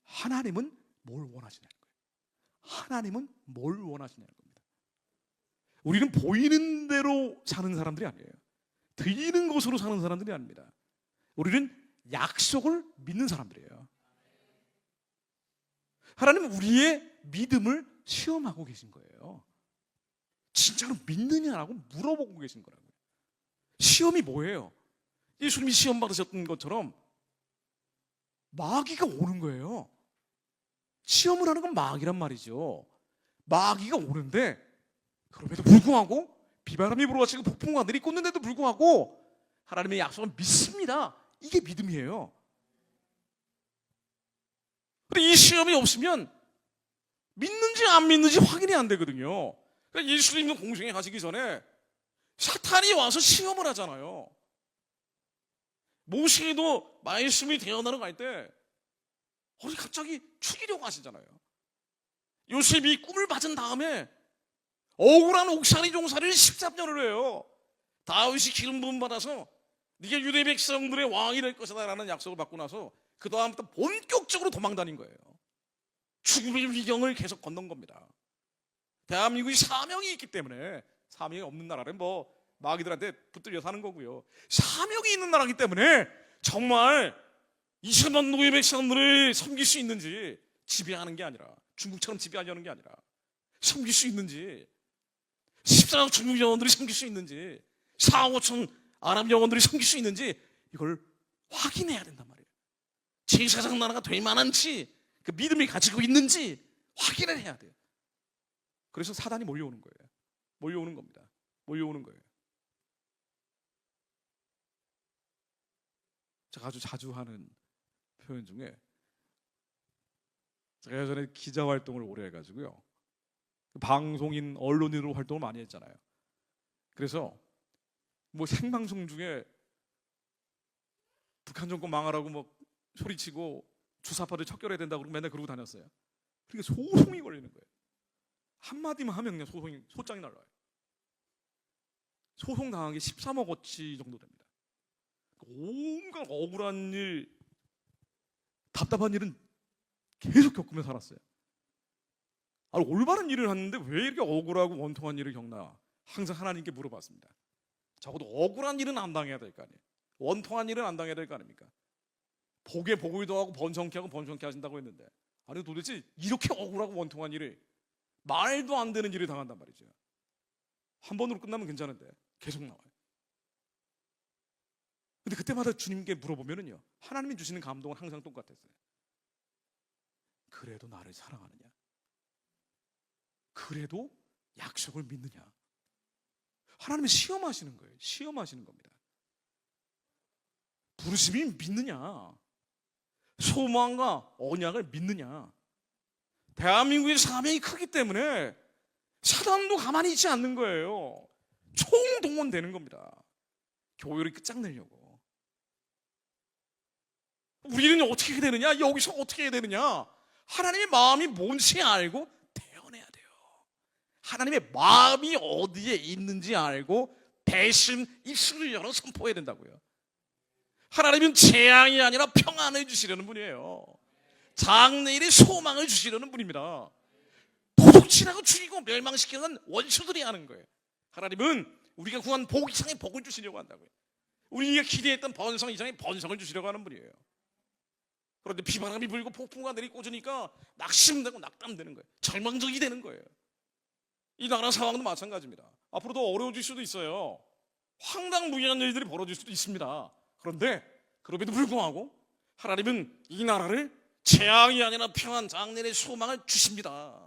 하나님은 뭘 원하시냐는 거예요. 하나님은 뭘 원하시냐는 겁니다. 우리는 보이는 대로 사는 사람들이 아니에요. 들리는 것으로 사는 사람들이 아닙니다. 우리는 약속을 믿는 사람들이에요. 하나님은 우리의 믿음을 시험하고 계신 거예요. 진짜로 믿느냐라고 물어보고 계신 거라고요. 시험이 뭐예요? 예수님이 시험 받으셨던 것처럼 마귀가 오는 거예요. 시험을 하는 건 마귀란 말이죠. 마귀가 오는데 그럼에도 불구하고 비바람이 불어와치고 폭풍과 내리꽂는데도 불구하고 하나님의 약속을 믿습니다. 이게 믿음이에요. 근데 이 시험이 없으면 믿는지 안 믿는지 확인이 안 되거든요. 그러니까 예수님도 공생에 가시기 전에 사탄이 와서 시험을 하잖아요. 모세도 말씀이 되어나러 갈 때 갑자기 죽이려고 하시잖아요. 요셉이 꿈을 받은 다음에 억울한 옥살이 종살이를 13년을 해요. 다윗이 기름 부음 받아서 네가 유대 백성들의 왕이 될 것이다 라는 약속을 받고 나서 그 다음부터 본격적으로 도망다닌 거예요. 죽음의 위경을 계속 건넌 겁니다. 대한민국이 사명이 있기 때문에, 사명이 없는 나라는 뭐 마귀들한테 붙들려 사는 거고요. 사명이 있는 나라이기 때문에 정말 20만 노예 백성들을 섬길 수 있는지, 지배하는 게 아니라, 중국처럼 지배하려는 게 아니라 섬길 수 있는지, 14억 중국 영혼들이 섬길 수 있는지, 4억 5천 아랍 영혼들이 섬길 수 있는지 이걸 확인해야 된단 말이에요. 제사장 나라가 될 만한지, 그 믿음이 가지고 있는지 확인을 해야 돼요. 그래서 사단이 몰려오는 거예요. 몰려오는 겁니다. 몰려오는 거예요. 제가 아주 자주 하는 표현 중에, 제가 예전에 기자 활동을 오래 해가지고요, 방송인, 언론인으로 활동을 많이 했잖아요. 그래서 뭐 생방송 중에 북한 정권 망하라고 뭐 소리치고 주사파를 척결해야 된다고 맨날 그러고 다녔어요. 그러니까 소송이 걸리는 거예요. 한마디만 하면 그냥 소장이 날라와요. 소송 당한 게 13억어치 정도 됩니다. 온갖 억울한 일, 답답한 일은 계속 겪으며 살았어요. 올바른 일을 하는데 왜 이렇게 억울하고 원통한 일을 겪나 항상 하나님께 물어봤습니다. 적어도 억울한 일은 안 당해야 될 거 아니에요. 원통한 일은 안 당해야 될 거 아닙니까? 복에 복을 더하고 번성케 하고 번성케 하신다고 했는데, 아니 도대체 이렇게 억울하고 원통한 일을, 말도 안 되는 일을 당한단 말이죠. 한 번으로 끝나면 괜찮은데 계속 나와요. 근데 그때마다 주님께 물어보면은요, 하나님이 주시는 감동은 항상 똑같았어요. 그래도 나를 사랑하느냐? 그래도 약속을 믿느냐? 하나님은 시험하시는 거예요. 시험하시는 겁니다. 부르심이 믿느냐? 소망과 언약을 믿느냐? 대한민국의 사명이 크기 때문에 사단도 가만히 있지 않는 거예요. 총동원되는 겁니다. 교회를 끝장내려고. 우리는 어떻게 해야 되느냐? 여기서 어떻게 해야 되느냐? 하나님의 마음이 뭔지 알고 대언해야 돼요. 하나님의 마음이 어디에 있는지 알고 대신 입술을 열어 선포해야 된다고요. 하나님은 재앙이 아니라 평안을 주시려는 분이에요. 장래일의 소망을 주시려는 분입니다. 도둑질하고 죽이고 멸망시키는 원수들이 하는 거예요. 하나님은 우리가 구한 복 이상의 복을 주시려고 한다고요. 우리가 기대했던 번성 이상의 번성을 주시려고 하는 분이에요. 그런데 비바람이 불고 폭풍과 내리 꽂으니까 낙심되고 낙담되는 거예요. 절망적이 되는 거예요. 이 나라 상황도 마찬가지입니다. 앞으로도 어려워질 수도 있어요. 황당무계한 일들이 벌어질 수도 있습니다. 그런데 그럼에도 불구하고 하나님은 이 나라를 재앙이 아니라 평안, 장래의 소망을 주십니다.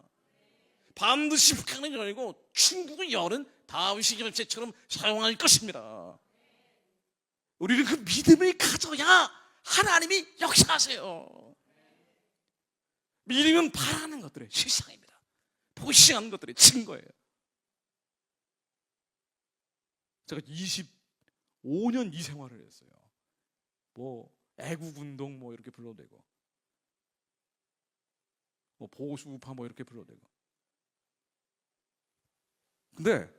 반드시 북한을 열고 중국을 여는 다윗의 열쇠처럼 사용할 것입니다. 우리는 그 믿음을 가져야 하나님이 역사하세요. 믿음은 바라는 것들의 실상입니다. 보시하는 것들의 증거예요. 제가 25년 이 생활을 했어요. 뭐 애국운동 뭐 이렇게 불러대고, 뭐 보수우파 뭐 이렇게 불러대고. 근데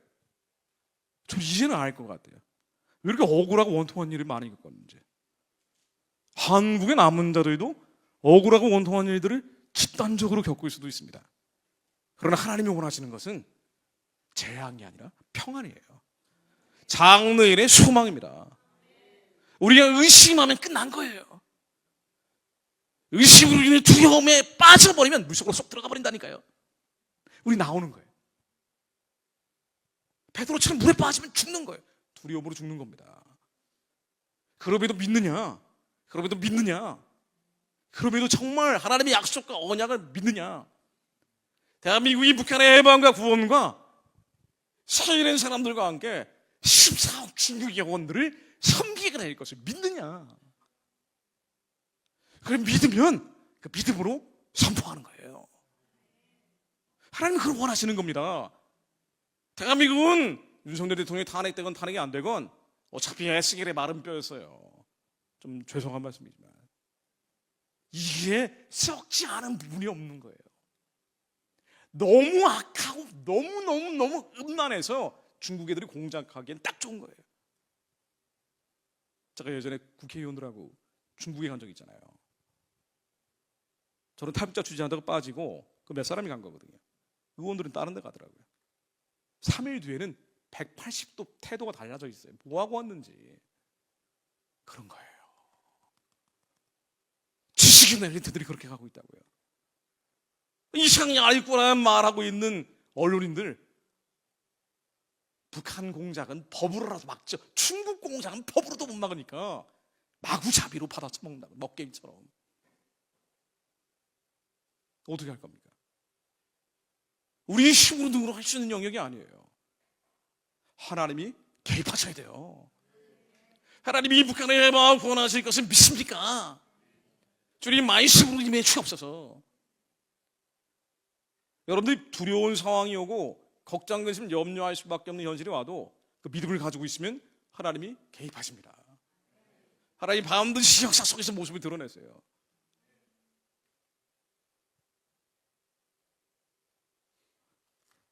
저 이제는 알 것 같아요. 왜 이렇게 억울하고 원통한 일이 많이 겪었는지. 한국의 남은 자들도 억울하고 원통한 일들을 집단적으로 겪을 수도 있습니다. 그러나 하나님이 원하시는 것은 재앙이 아니라 평안이에요. 장래일의 소망입니다. 우리가 의심하면 끝난 거예요. 의심으로 인해 두려움에 빠져버리면 물속으로 쏙 들어가 버린다니까요. 우리 나오는 거예요. 베드로처럼 물에 빠지면 죽는 거예요. 두려움으로 죽는 겁니다. 그럼에도 믿느냐? 그럼에도 믿느냐? 그럼에도 정말 하나님의 약속과 언약을 믿느냐? 대한민국이 북한의 해방과 구원과 살인한 사람들과 함께 14억 중국 영혼들을 섬기게 될 것을 믿느냐? 그걸 믿으면 그 믿음으로 선포하는 거예요. 하나님은 그걸 원하시는 겁니다. 대한민국은 윤석열 대통령이 탄핵되건 탄핵이 안 되건 어차피 에스겔의 마른 뼈였어요. 좀 죄송한 말씀이지만 이게 썩지 않은 부분이 없는 거예요. 너무 악하고 너무 음란해서 중국 애들이 공작하기엔 딱 좋은 거예요. 제가 예전에 국회의원들하고 중국에 간 적 있잖아요. 저는 탈북자 취재한다고 빠지고 그 몇 사람이 간 거거든요. 의원들은 다른 데 가더라고요. 3일 뒤에는 180도 태도가 달라져 있어요. 뭐하고 왔는지. 그런 거예요. 지식 있는 엘리트들이 그렇게 가고 있다고요. 이상이 알거나 말하고 있는 언론인들, 북한 공작은 법으로라도 막죠. 중국 공작은 법으로도 못 막으니까 마구잡이로 받아쳐먹는다고, 먹게임처럼. 어떻게 할 겁니까? 우리의 힘으로 능으로 할 수 있는 영역이 아니에요. 하나님이 개입하셔야 돼요. 하나님이 북한의 해방을 구원하실 것을 믿습니까? 주님 말씀으로 임해 주옵소서. 여러분들이 두려운 상황이 오고 걱정, 근심, 염려할 수밖에 없는 현실이 와도 그 믿음을 가지고 있으면 하나님이 개입하십니다. 하나님 반드시 역사 속에서 모습을 드러내세요.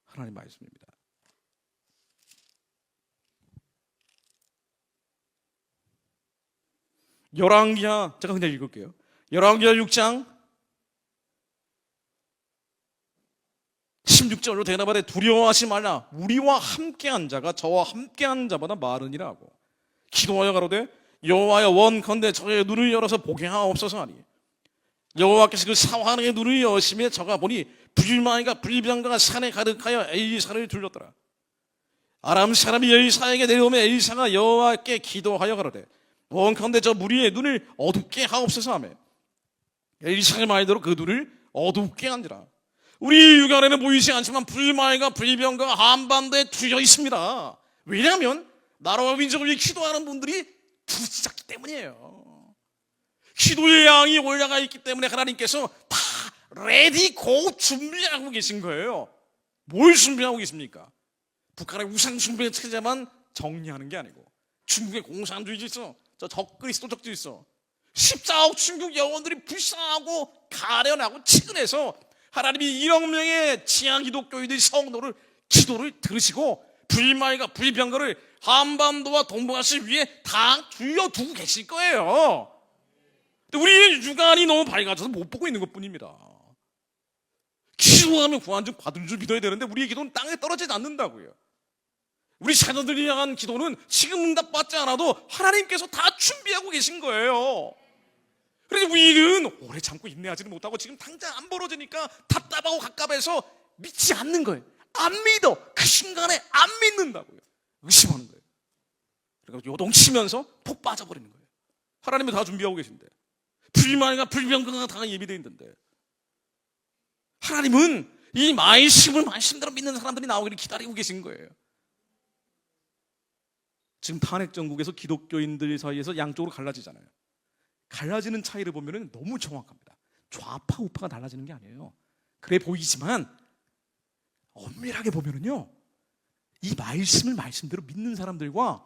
하나님 말씀입니다. 열왕기하, 제가 그냥 읽을게요. 열왕기하 6장 16절로 대답하되 두려워하지 말라. 우리와 함께한 자가 저와 함께한 자보다 많으니라 하고 기도하여 가로되 여호와여 원컨대 저의 눈을 열어서 보게 하옵소서 하니 여호와께서 그 사환의 눈을 여심에 저가 보니 불만이가 불병거가 산에 가득하여 엘리사를 둘렀더라. 아람 사람이 엘리사에게 내려오며 엘리사가 여호와께 기도하여 가로되 원컨대 저 무리의 눈을 어둡게 하옵소서 하며 엘리사의 말대로 그 눈을 어둡게 아니라 우리 육안에는 보이지 않지만 불말과 불병과 한반도에 투여 있습니다. 왜냐하면 나라와 민족을 위해 기도하는 분들이 부르짖었기 때문이에요. 기도의 양이 올라가 있기 때문에 하나님께서 다 레디 고 준비하고 계신 거예요. 뭘 준비하고 계십니까? 북한의 우상 숭배 체제만 정리하는 게 아니고 중국의 공산주의 있어, 저 적그리스도적도 있어, 14억 중국 영혼들이 불쌍하고 가련하고 치근해서 하나님이 1억 명의 지하 기독교인들의 성도를 기도를 들으시고 불말과 불병거를 한반도와 동북아시아 위에 다 둘러두고 계실 거예요. 근데 우리의 육안이 너무 밝아져서 못 보고 있는 것뿐입니다. 기도하면 구한 줄 받은 줄 믿어야 되는데 우리의 기도는 땅에 떨어지지 않는다고요. 우리 자녀들이 향한 기도는 지금 응답받지 않아도 하나님께서 다 준비하고 계신 거예요. 그래서 우리는 오래 참고 인내하지는 못하고 지금 당장 안 벌어지니까 답답하고 갑갑해서 믿지 않는 거예요. 안 믿어. 그 순간에 안 믿는다고요. 의심하는 거예요. 그러니까 요동치면서 푹 빠져버리는 거예요. 하나님이 다 준비하고 계신데, 불만과 불병거가 다 예비되어 있는데, 하나님은 이 말씀대로 믿는 사람들이 나오기를 기다리고 계신 거예요. 지금 탄핵 정국에서 기독교인들 사이에서 양쪽으로 갈라지잖아요. 갈라지는 차이를 보면 너무 정확합니다. 좌파 우파가 달라지는 게 아니에요. 그래 보이지만 엄밀하게 보면은요, 이 말씀을 말씀대로 믿는 사람들과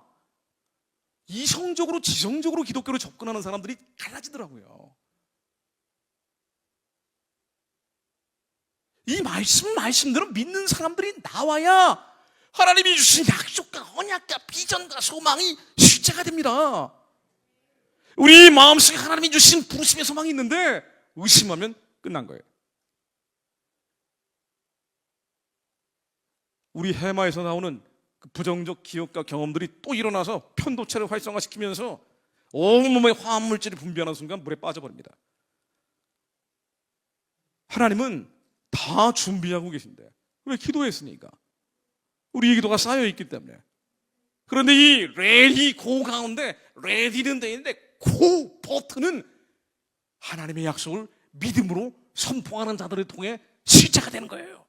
이성적으로 지성적으로 기독교로 접근하는 사람들이 갈라지더라고요. 이 말씀대로 믿는 사람들이 나와야 하나님이 주신 약속과 언약과 비전과 소망이 실제가 됩니다. 우리 마음속에 하나님이 주신 부르심의 소망이 있는데 의심하면 끝난 거예요. 우리 해마에서 나오는 그 부정적 기억과 경험들이 또 일어나서 편도체를 활성화시키면서 온몸에 화합물질이 분비하는 순간 물에 빠져버립니다. 하나님은 다 준비하고 계신데 왜 기도했으니까? 우리 기도가 쌓여있기 때문에. 그런데 이 레디 고 가운데 레디는 되어 있는데 고 버튼은 하나님의 약속을 믿음으로 선포하는 자들을 통해 실제가 되는 거예요.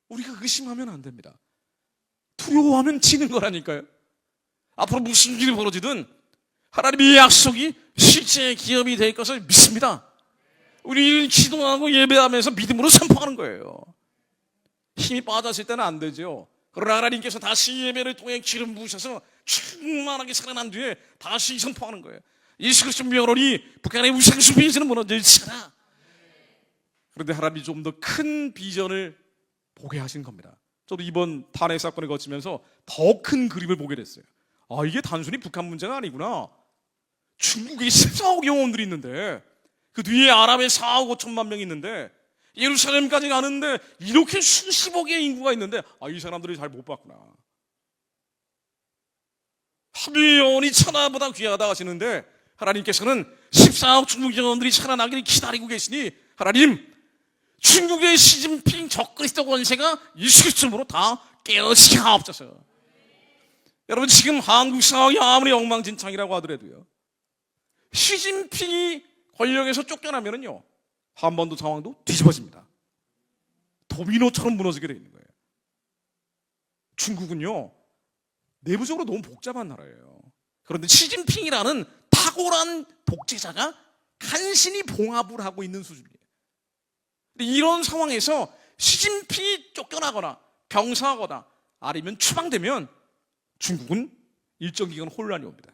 우리가 의심하면 안 됩니다. 두려워하면 지는 거라니까요. 앞으로 무슨 일이 벌어지든 하나님의 약속이 실제 기업이 될 것을 믿습니다. 우리는 기도하고 예배하면서 믿음으로 선포하는 거예요. 힘이 빠졌을 때는 안 되죠. 그러나 하나님께서 다시 예배를 통해 기름 부으셔서 충만하게 살아난 뒤에 다시 선포하는 거예요. 예수 그리스도 명령이 북한의 우상숭배에서는 무너질지어다. 그런데 하나님이 좀 더 큰 비전을 보게 하신 겁니다. 저도 이번 탄핵 사건을 거치면서 더 큰 그림을 보게 됐어요. 아, 이게 단순히 북한 문제가 아니구나. 중국에 14억 영혼들이 있는데 그 뒤에 아랍에 4억 5천만 명이 있는데 예루살렘까지 가는데 이렇게 수십억의 인구가 있는데 이 사람들이 잘 못 봤구나. 하늘의 영혼이 천하보다 귀하다 하시는데 하나님께서는 14억 중국 영혼들이 살아나기를 기다리고 계시니 하나님, 중국의 시진핑 적그리스도 권세가 예수 그리스도로 다 깨어지게 하옵소서. 여러분, 지금 한국 상황이 아무리 엉망진창이라고 하더라도요, 시진핑이 권력에서 쫓겨나면은요, 한반도 상황도 뒤집어집니다. 도미노처럼 무너지게 되어 있는 거예요. 중국은요, 내부적으로 너무 복잡한 나라예요. 그런데 시진핑이라는 탁월한 독재자가 간신히 봉합을 하고 있는 수준이에요. 근데 이런 상황에서 시진핑이 쫓겨나거나 병사하거나 아니면 추방되면 중국은 일정 기간 혼란이 옵니다.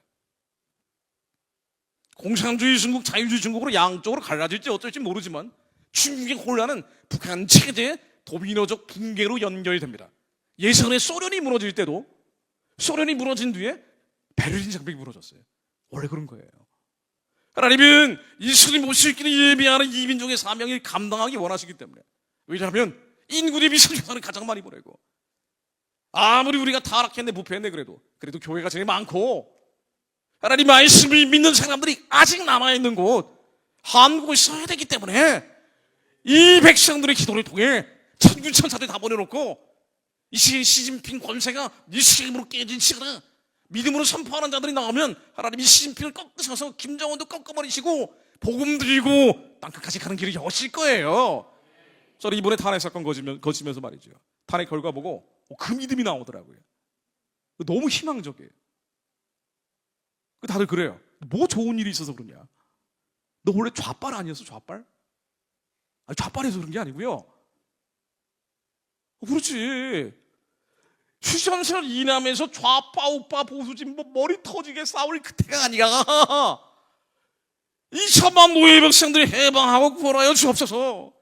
공산주의 중국, 자유주의 중국으로 양쪽으로 갈라질지 어쩔지 모르지만 중국의 혼란은 북한 체제의 도미노적 붕괴로 연결됩니다. 예전에 소련이 무너질 때도 소련이 무너진 뒤에 베를린 장벽이 무너졌어요. 원래 그런 거예요. 하나님은 이스라엘 모시기를 예비하는 이민족의 사명을 감당하기 원하시기 때문에. 왜냐하면 인구 대비 성장을 가장 많이 보내고 아무리 우리가 타락했네 부패했네 그래도 교회가 제일 많고 하나님 말씀을 믿는 사람들이 아직 남아있는 곳 한국을 써야 되기 때문에 이 백성들의 기도를 통해 천군천사들 다 보내놓고 이 시진핑 권세가 일시적으로 깨진 시간에 믿음으로 선포하는 자들이 나오면 하나님이 시진핑을 꺾으셔서 김정은도 꺾어버리시고 복음 드리고 땅끝까지 가는 길이 여실 거예요. 저는 이번에 탄핵 사건 거치면서 말이죠. 탄핵 결과 보고 그 믿음이 나오더라고요. 너무 희망적이에요. 다들 그래요. 뭐 좋은 일이 있어서 그러냐? 너 원래 좌빨 아니었어? 좌빨? 아니, 좌빨해서 그런 게 아니고요. 그렇지. 휴전선 이남에서 좌파 우파 보수진 뭐 머리 터지게 싸울 그때가 아니야. 2천만 노예 백성들이 해방하고 구원하여 주옵소서.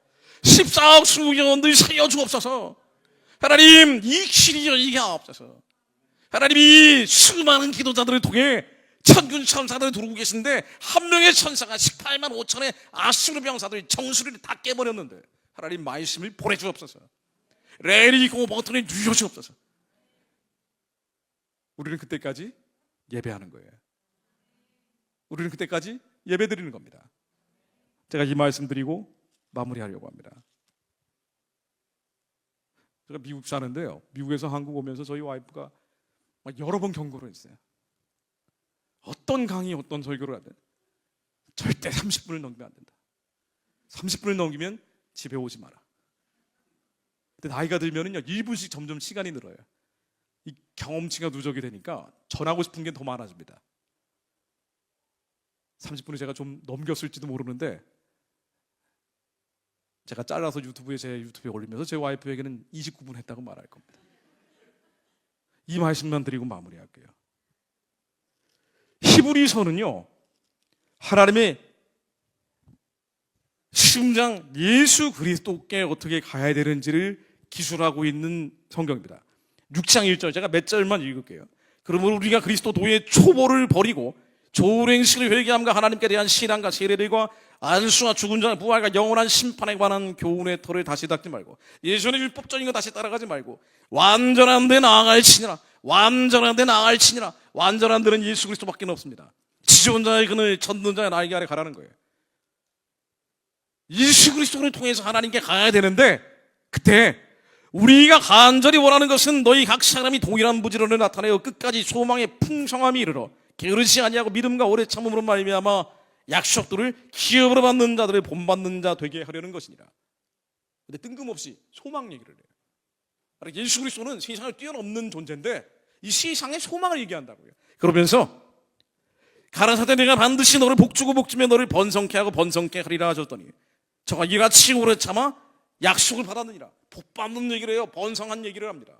14억 수경원들이 살려 주옵소서. 하나님 이 길이 열리게 하옵소서. 하나님이 수많은 기도자들을 통해 천군 천사들을 두르고 계신데 한 명의 천사가 18만 5천의 아수르 병사들이 정수리를 다 깨버렸는데 하나님 말씀을 보내주옵소서. 레리고 버튼을 누려주옵소서. 우리는 그때까지 예배하는 거예요. 우리는 그때까지 예배 드리는 겁니다. 제가 이 말씀 드리고 마무리하려고 합니다. 제가 미국 사는데요, 미국에서 한국 오면서 저희 와이프가 여러 번 경고를 했어요. 어떤 강의, 어떤 설교를 하든 절대 30분을 넘기면 안 된다. 30분을 넘기면 집에 오지 마라. 근데 나이가 들면은요, 1분씩 점점 시간이 늘어요. 이 경험치가 누적이 되니까 전하고 싶은 게 더 많아집니다. 30분을 제가 좀 넘겼을지도 모르는데 제가 잘라서 제 유튜브에 올리면서 제 와이프에게는 29분 했다고 말할 겁니다. 이 말씀만 드리고 마무리할게요. 히브리서는요, 하나님의 심장 예수 그리스도께 어떻게 가야 되는지를 기술하고 있는 성경입니다. 6장 1절 제가 몇 절만 읽을게요. 그러므로 우리가 그리스도 도의 초보를 버리고 좋은 행실을 회개함과 하나님께 대한 신앙과 세례들과 안수와 죽은 자의 부활과 영원한 심판에 관한 교훈의 터를 다시 닦지 말고 예전의 율법적인 거 다시 따라가지 말고 완전한 데 나아갈지니라. 완전한 데 나아갈지니라. 완전한 데는 예수 그리스도밖에 없습니다. 지존자의 그늘 천는 자의 날개 아래 가라는 거예요. 예수 그리스도를 통해서 하나님께 가야 되는데 그때 우리가 간절히 원하는 것은 너희 각 사람이 동일한 부지런을 나타내어 끝까지 소망의 풍성함이 이르러 게으르지 아니하고 믿음과 오래 참음으로 말미암아 약속들을 기업으로 받는 자들을 본받는 자 되게 하려는 것이니라. 근데 뜬금없이 소망 얘기를 해요. 예수 그리스도는 세상을 뛰어넘는 존재인데 이 세상의 소망을 얘기한다고요. 그러면서 가라사대 내가 반드시 너를 복주고 복주며 너를 번성케 하고 번성케 하리라 하셨더니 저가 이같이 오래 참아 약속을 받았느니라. 복 받는 얘기를 해요. 번성한 얘기를 합니다.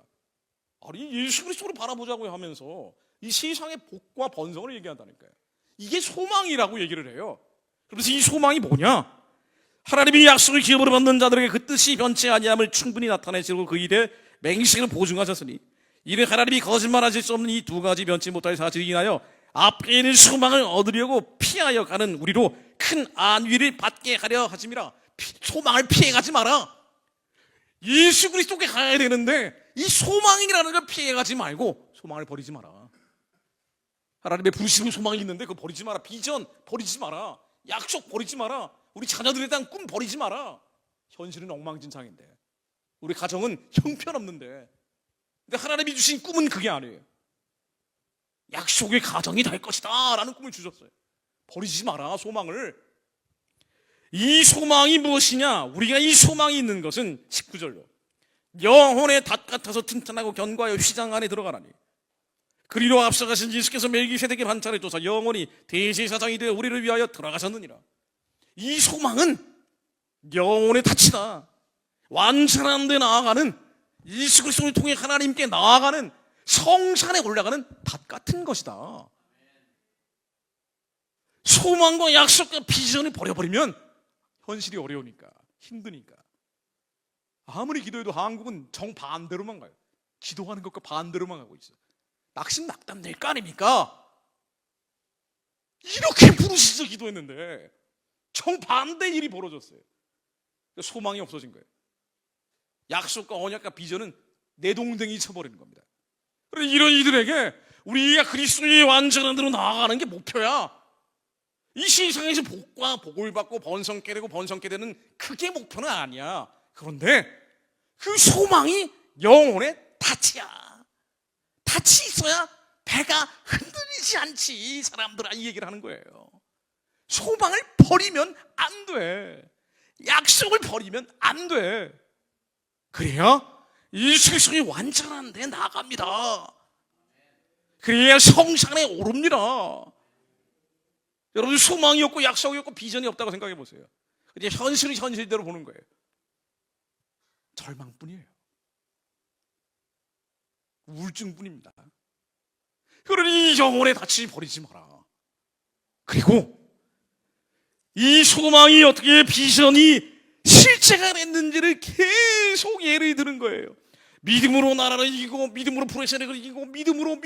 아니 예수 그리스도를 바라보자고 하면서 이 세상의 복과 번성을 얘기한다니까요. 이게 소망이라고 얘기를 해요. 그래서 이 소망이 뭐냐? 하나님이 약속을 기업으로 받는 자들에게 그 뜻이 변치 아니함을 충분히 나타내시고 그 일에 맹식을 보증하셨으니 이는 하나님이 거짓말하실 수 없는 이 두 가지 변치 못할 사실을 인하여 앞에 있는 소망을 얻으려고 피하여 가는 우리로 큰 안위를 받게 하려 하심이라. 소망을 피해가지 마라. 예수 그리스도께 가야 되는데 이 소망이라는 걸 피해가지 말고 소망을 버리지 마라. 하나님의 부르심은 소망이 있는데 그거 버리지 마라. 비전 버리지 마라. 약속 버리지 마라. 우리 자녀들에 대한 꿈 버리지 마라. 현실은 엉망진창인데 우리 가정은 형편없는데 근데 하나님이 주신 꿈은 그게 아니에요. 약속의 가정이 될 것이다 라는 꿈을 주셨어요. 버리지 마라 소망을. 이 소망이 무엇이냐? 우리가 이 소망이 있는 것은 19절로 영혼의 닷 같아서 튼튼하고 견고하여 휘장 안에 들어가라니 그리로 앞서가신 예수께서 멜기세덱의 반차를 쫓아 영원히 대제사장이 되어 우리를 위하여 들어가셨느니라. 이 소망은 영혼의 닻이다. 완전한 데 나아가는 예수 그리스도를 통해 하나님께 나아가는 성산에 올라가는 닷 같은 것이다. 소망과 약속과 비전을 버려버리면 현실이 어려우니까 힘드니까 아무리 기도해도 한국은 정반대로만 가요. 기도하는 것과 반대로만 가고 있어요. 낙심낙담 될 거 아닙니까? 이렇게 부르시죠 기도했는데 정반대 일이 벌어졌어요. 소망이 없어진 거예요. 약속과 언약과 비전은 내동댕이 쳐버리는 겁니다. 그래서 이런 이들에게 우리가 그리스도의 완전한 대로 나아가는 게 목표야. 이 세상에서 복과 복을 받고 번성케 되고 번성케 되는 그게 목표는 아니야. 그런데 그 소망이 영혼의 닻이야. 닻이 있어야 배가 흔들리지 않지. 이 사람들은 이 얘기를 하는 거예요. 소망을 버리면 안 돼. 약속을 버리면 안 돼. 그래야 이 세상이 완전한 데 나갑니다. 그래야 성산에 오릅니다. 여러분, 소망이 없고 약속이 없고 비전이 없다고 생각해 보세요. 이제 현실은 현실대로 보는 거예요. 절망뿐이에요. 우울증뿐입니다. 그러니 영혼의 닻을 버리지 마라. 그리고 이 소망이 어떻게 비전이 실체가 됐는지를 계속 예를 드는 거예요. 믿음으로 나라를 이기고, 믿음으로 프로세스를 이기고, 믿음으로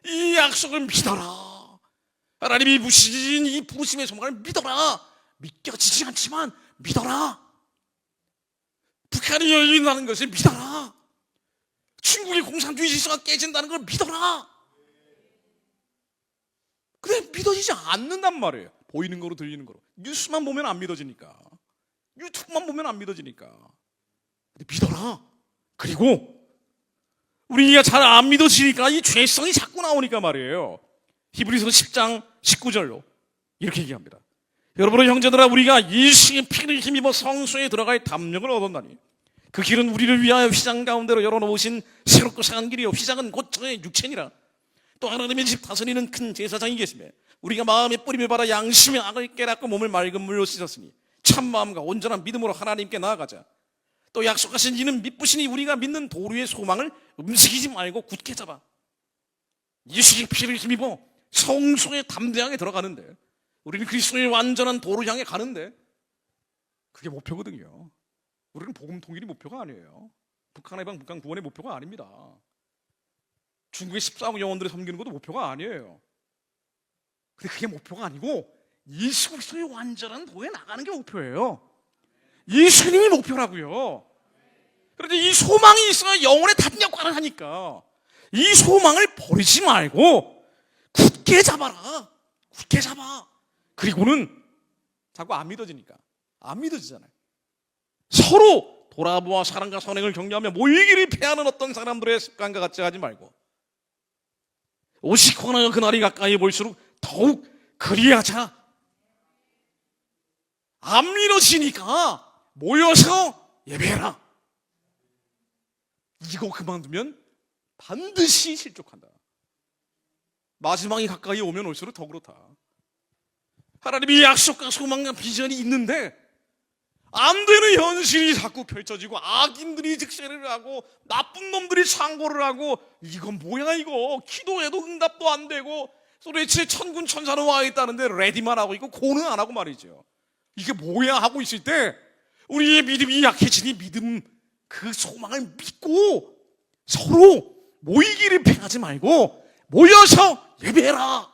이 약속을 믿어라. 하나님이 부신 이 부르심의 소망을 믿어라. 믿겨지지 않지만 믿어라. 북한이 열린다는 것을 믿어라. 중국의 공산주의 질서가 깨진다는 걸 믿어라. 근데 믿어지지 않는단 말이에요. 보이는 거로 들리는 거로. 뉴스만 보면 안 믿어지니까, 유튜브만 보면 안 믿어지니까. 근데 믿어라. 그리고 우리가 잘 안 믿어지니까 이 죄성이 자꾸 나오니까 말이에요. 히브리서 10장 19절로 이렇게 얘기합니다. 여러분의 형제들아, 우리가 예수의 피를 힘입어 성소에 들어갈 담력을 얻었나니 그 길은 우리를 위하여 휘장 가운데로 열어놓으신 새롭고 상한 길이요, 휘장은 곧 저의 육체니라. 또 하나님의 집 다스리는 큰 제사장이 계시며 우리가 마음의 뿌림을 받아 양심의 악을 깨닫고 몸을 맑은 물로 씻었으니 참 마음과 온전한 믿음으로 하나님께 나아가자. 또 약속하신 이는 믿으시니 우리가 믿는 도리의 소망을 움직이지 말고 굳게 잡아 예수의 피를 힘입어 성소에 담대하게 들어가는데, 우리는 그리스도의 완전한 도를 향해 가는데, 그게 목표거든요. 우리는 복음 통일이 목표가 아니에요. 북한 해방, 북한 구원의 목표가 아닙니다. 중국의 14억 영혼들을 섬기는 것도 목표가 아니에요. 근데 그게 목표가 아니고 예수 그리스도의 완전한 도에 나가는 게 목표예요. 예수님이 목표라고요. 그런데 이 소망이 있어야 영혼의 닫은 역할을 하니까 이 소망을 버리지 말고 굳게 잡아라. 굳게 잡아. 그리고는 자꾸 안 믿어지니까 안 믿어지잖아요. 서로 돌아보아 사랑과 선행을 격려하며 모이기를 패하는 어떤 사람들의 습관과 같이 하지 말고 오시거나 그날이 가까이 볼수록 더욱 그리하자. 안 믿어지니까 모여서 예배해라. 이거 그만두면 반드시 실족한다. 마지막이 가까이 오면 올수록 더 그렇다. 하나님이 약속과 소망과 비전이 있는데 안 되는 현실이 자꾸 펼쳐지고 악인들이 즉세를 하고 나쁜 놈들이 창고를 하고, 이건 뭐야 이거. 기도해도 응답도 안 되고 도대체 천군 천사는 와 있다는데 레디만 하고 있고 고는 안 하고 말이죠. 이게 뭐야 하고 있을 때 우리의 믿음이 약해지니 믿음 그 소망을 믿고 서로 모이기를 패하지 말고 모여서 예배해라.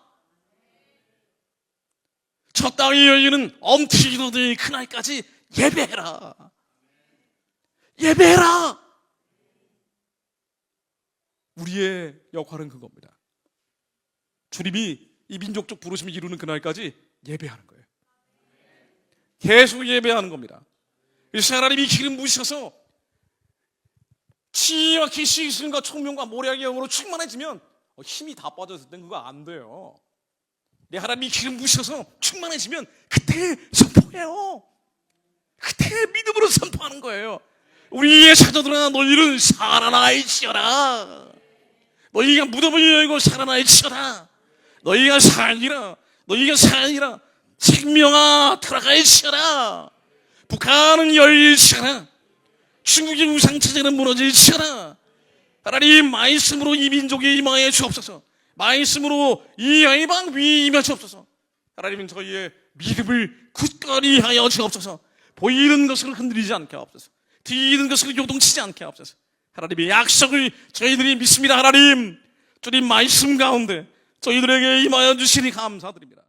저 땅이 열리는 엄티기도의 그날까지 예배해라. 예배해라. 우리의 역할은 그겁니다. 주님이 이 민족적 부르심을 이루는 그날까지 예배하는 거예요. 계속 예배하는 겁니다. 그래서 하나님이 기름 부으셔서 지혜와 시승과 총명과 모략의 영으로 충만해지면 힘이 다 빠졌을 땐 그거 안 돼요. 내 하나님이 기름 부으셔서 충만해지면 그때 선포해요. 그때 믿음으로 선포하는 거예요. 우리의 사자들아, 너희는 살아날지어다. 너희가 무덤을 열고 살아날지어다. 너희가 살리라. 너희가 살리라. 생명아 들어갈지어다. 북한은 열릴지어다. 중국의 우상체제는 무너질지어다. 하나님 말씀으로 이 민족에 임하여 주옵소서. 말씀으로 이 열방 위에 임하여 주옵소서. 하나님은 저희의 믿음을 굳건히 하여 주옵소서. 보이는 것을 흔들리지 않게 하옵소서. 뒤이는 것을 요동치지 않게 하옵소서. 하나님의 약속을 저희들이 믿습니다. 하나님, 주님 말씀 가운데 저희들에게 임하여 주시니 감사드립니다.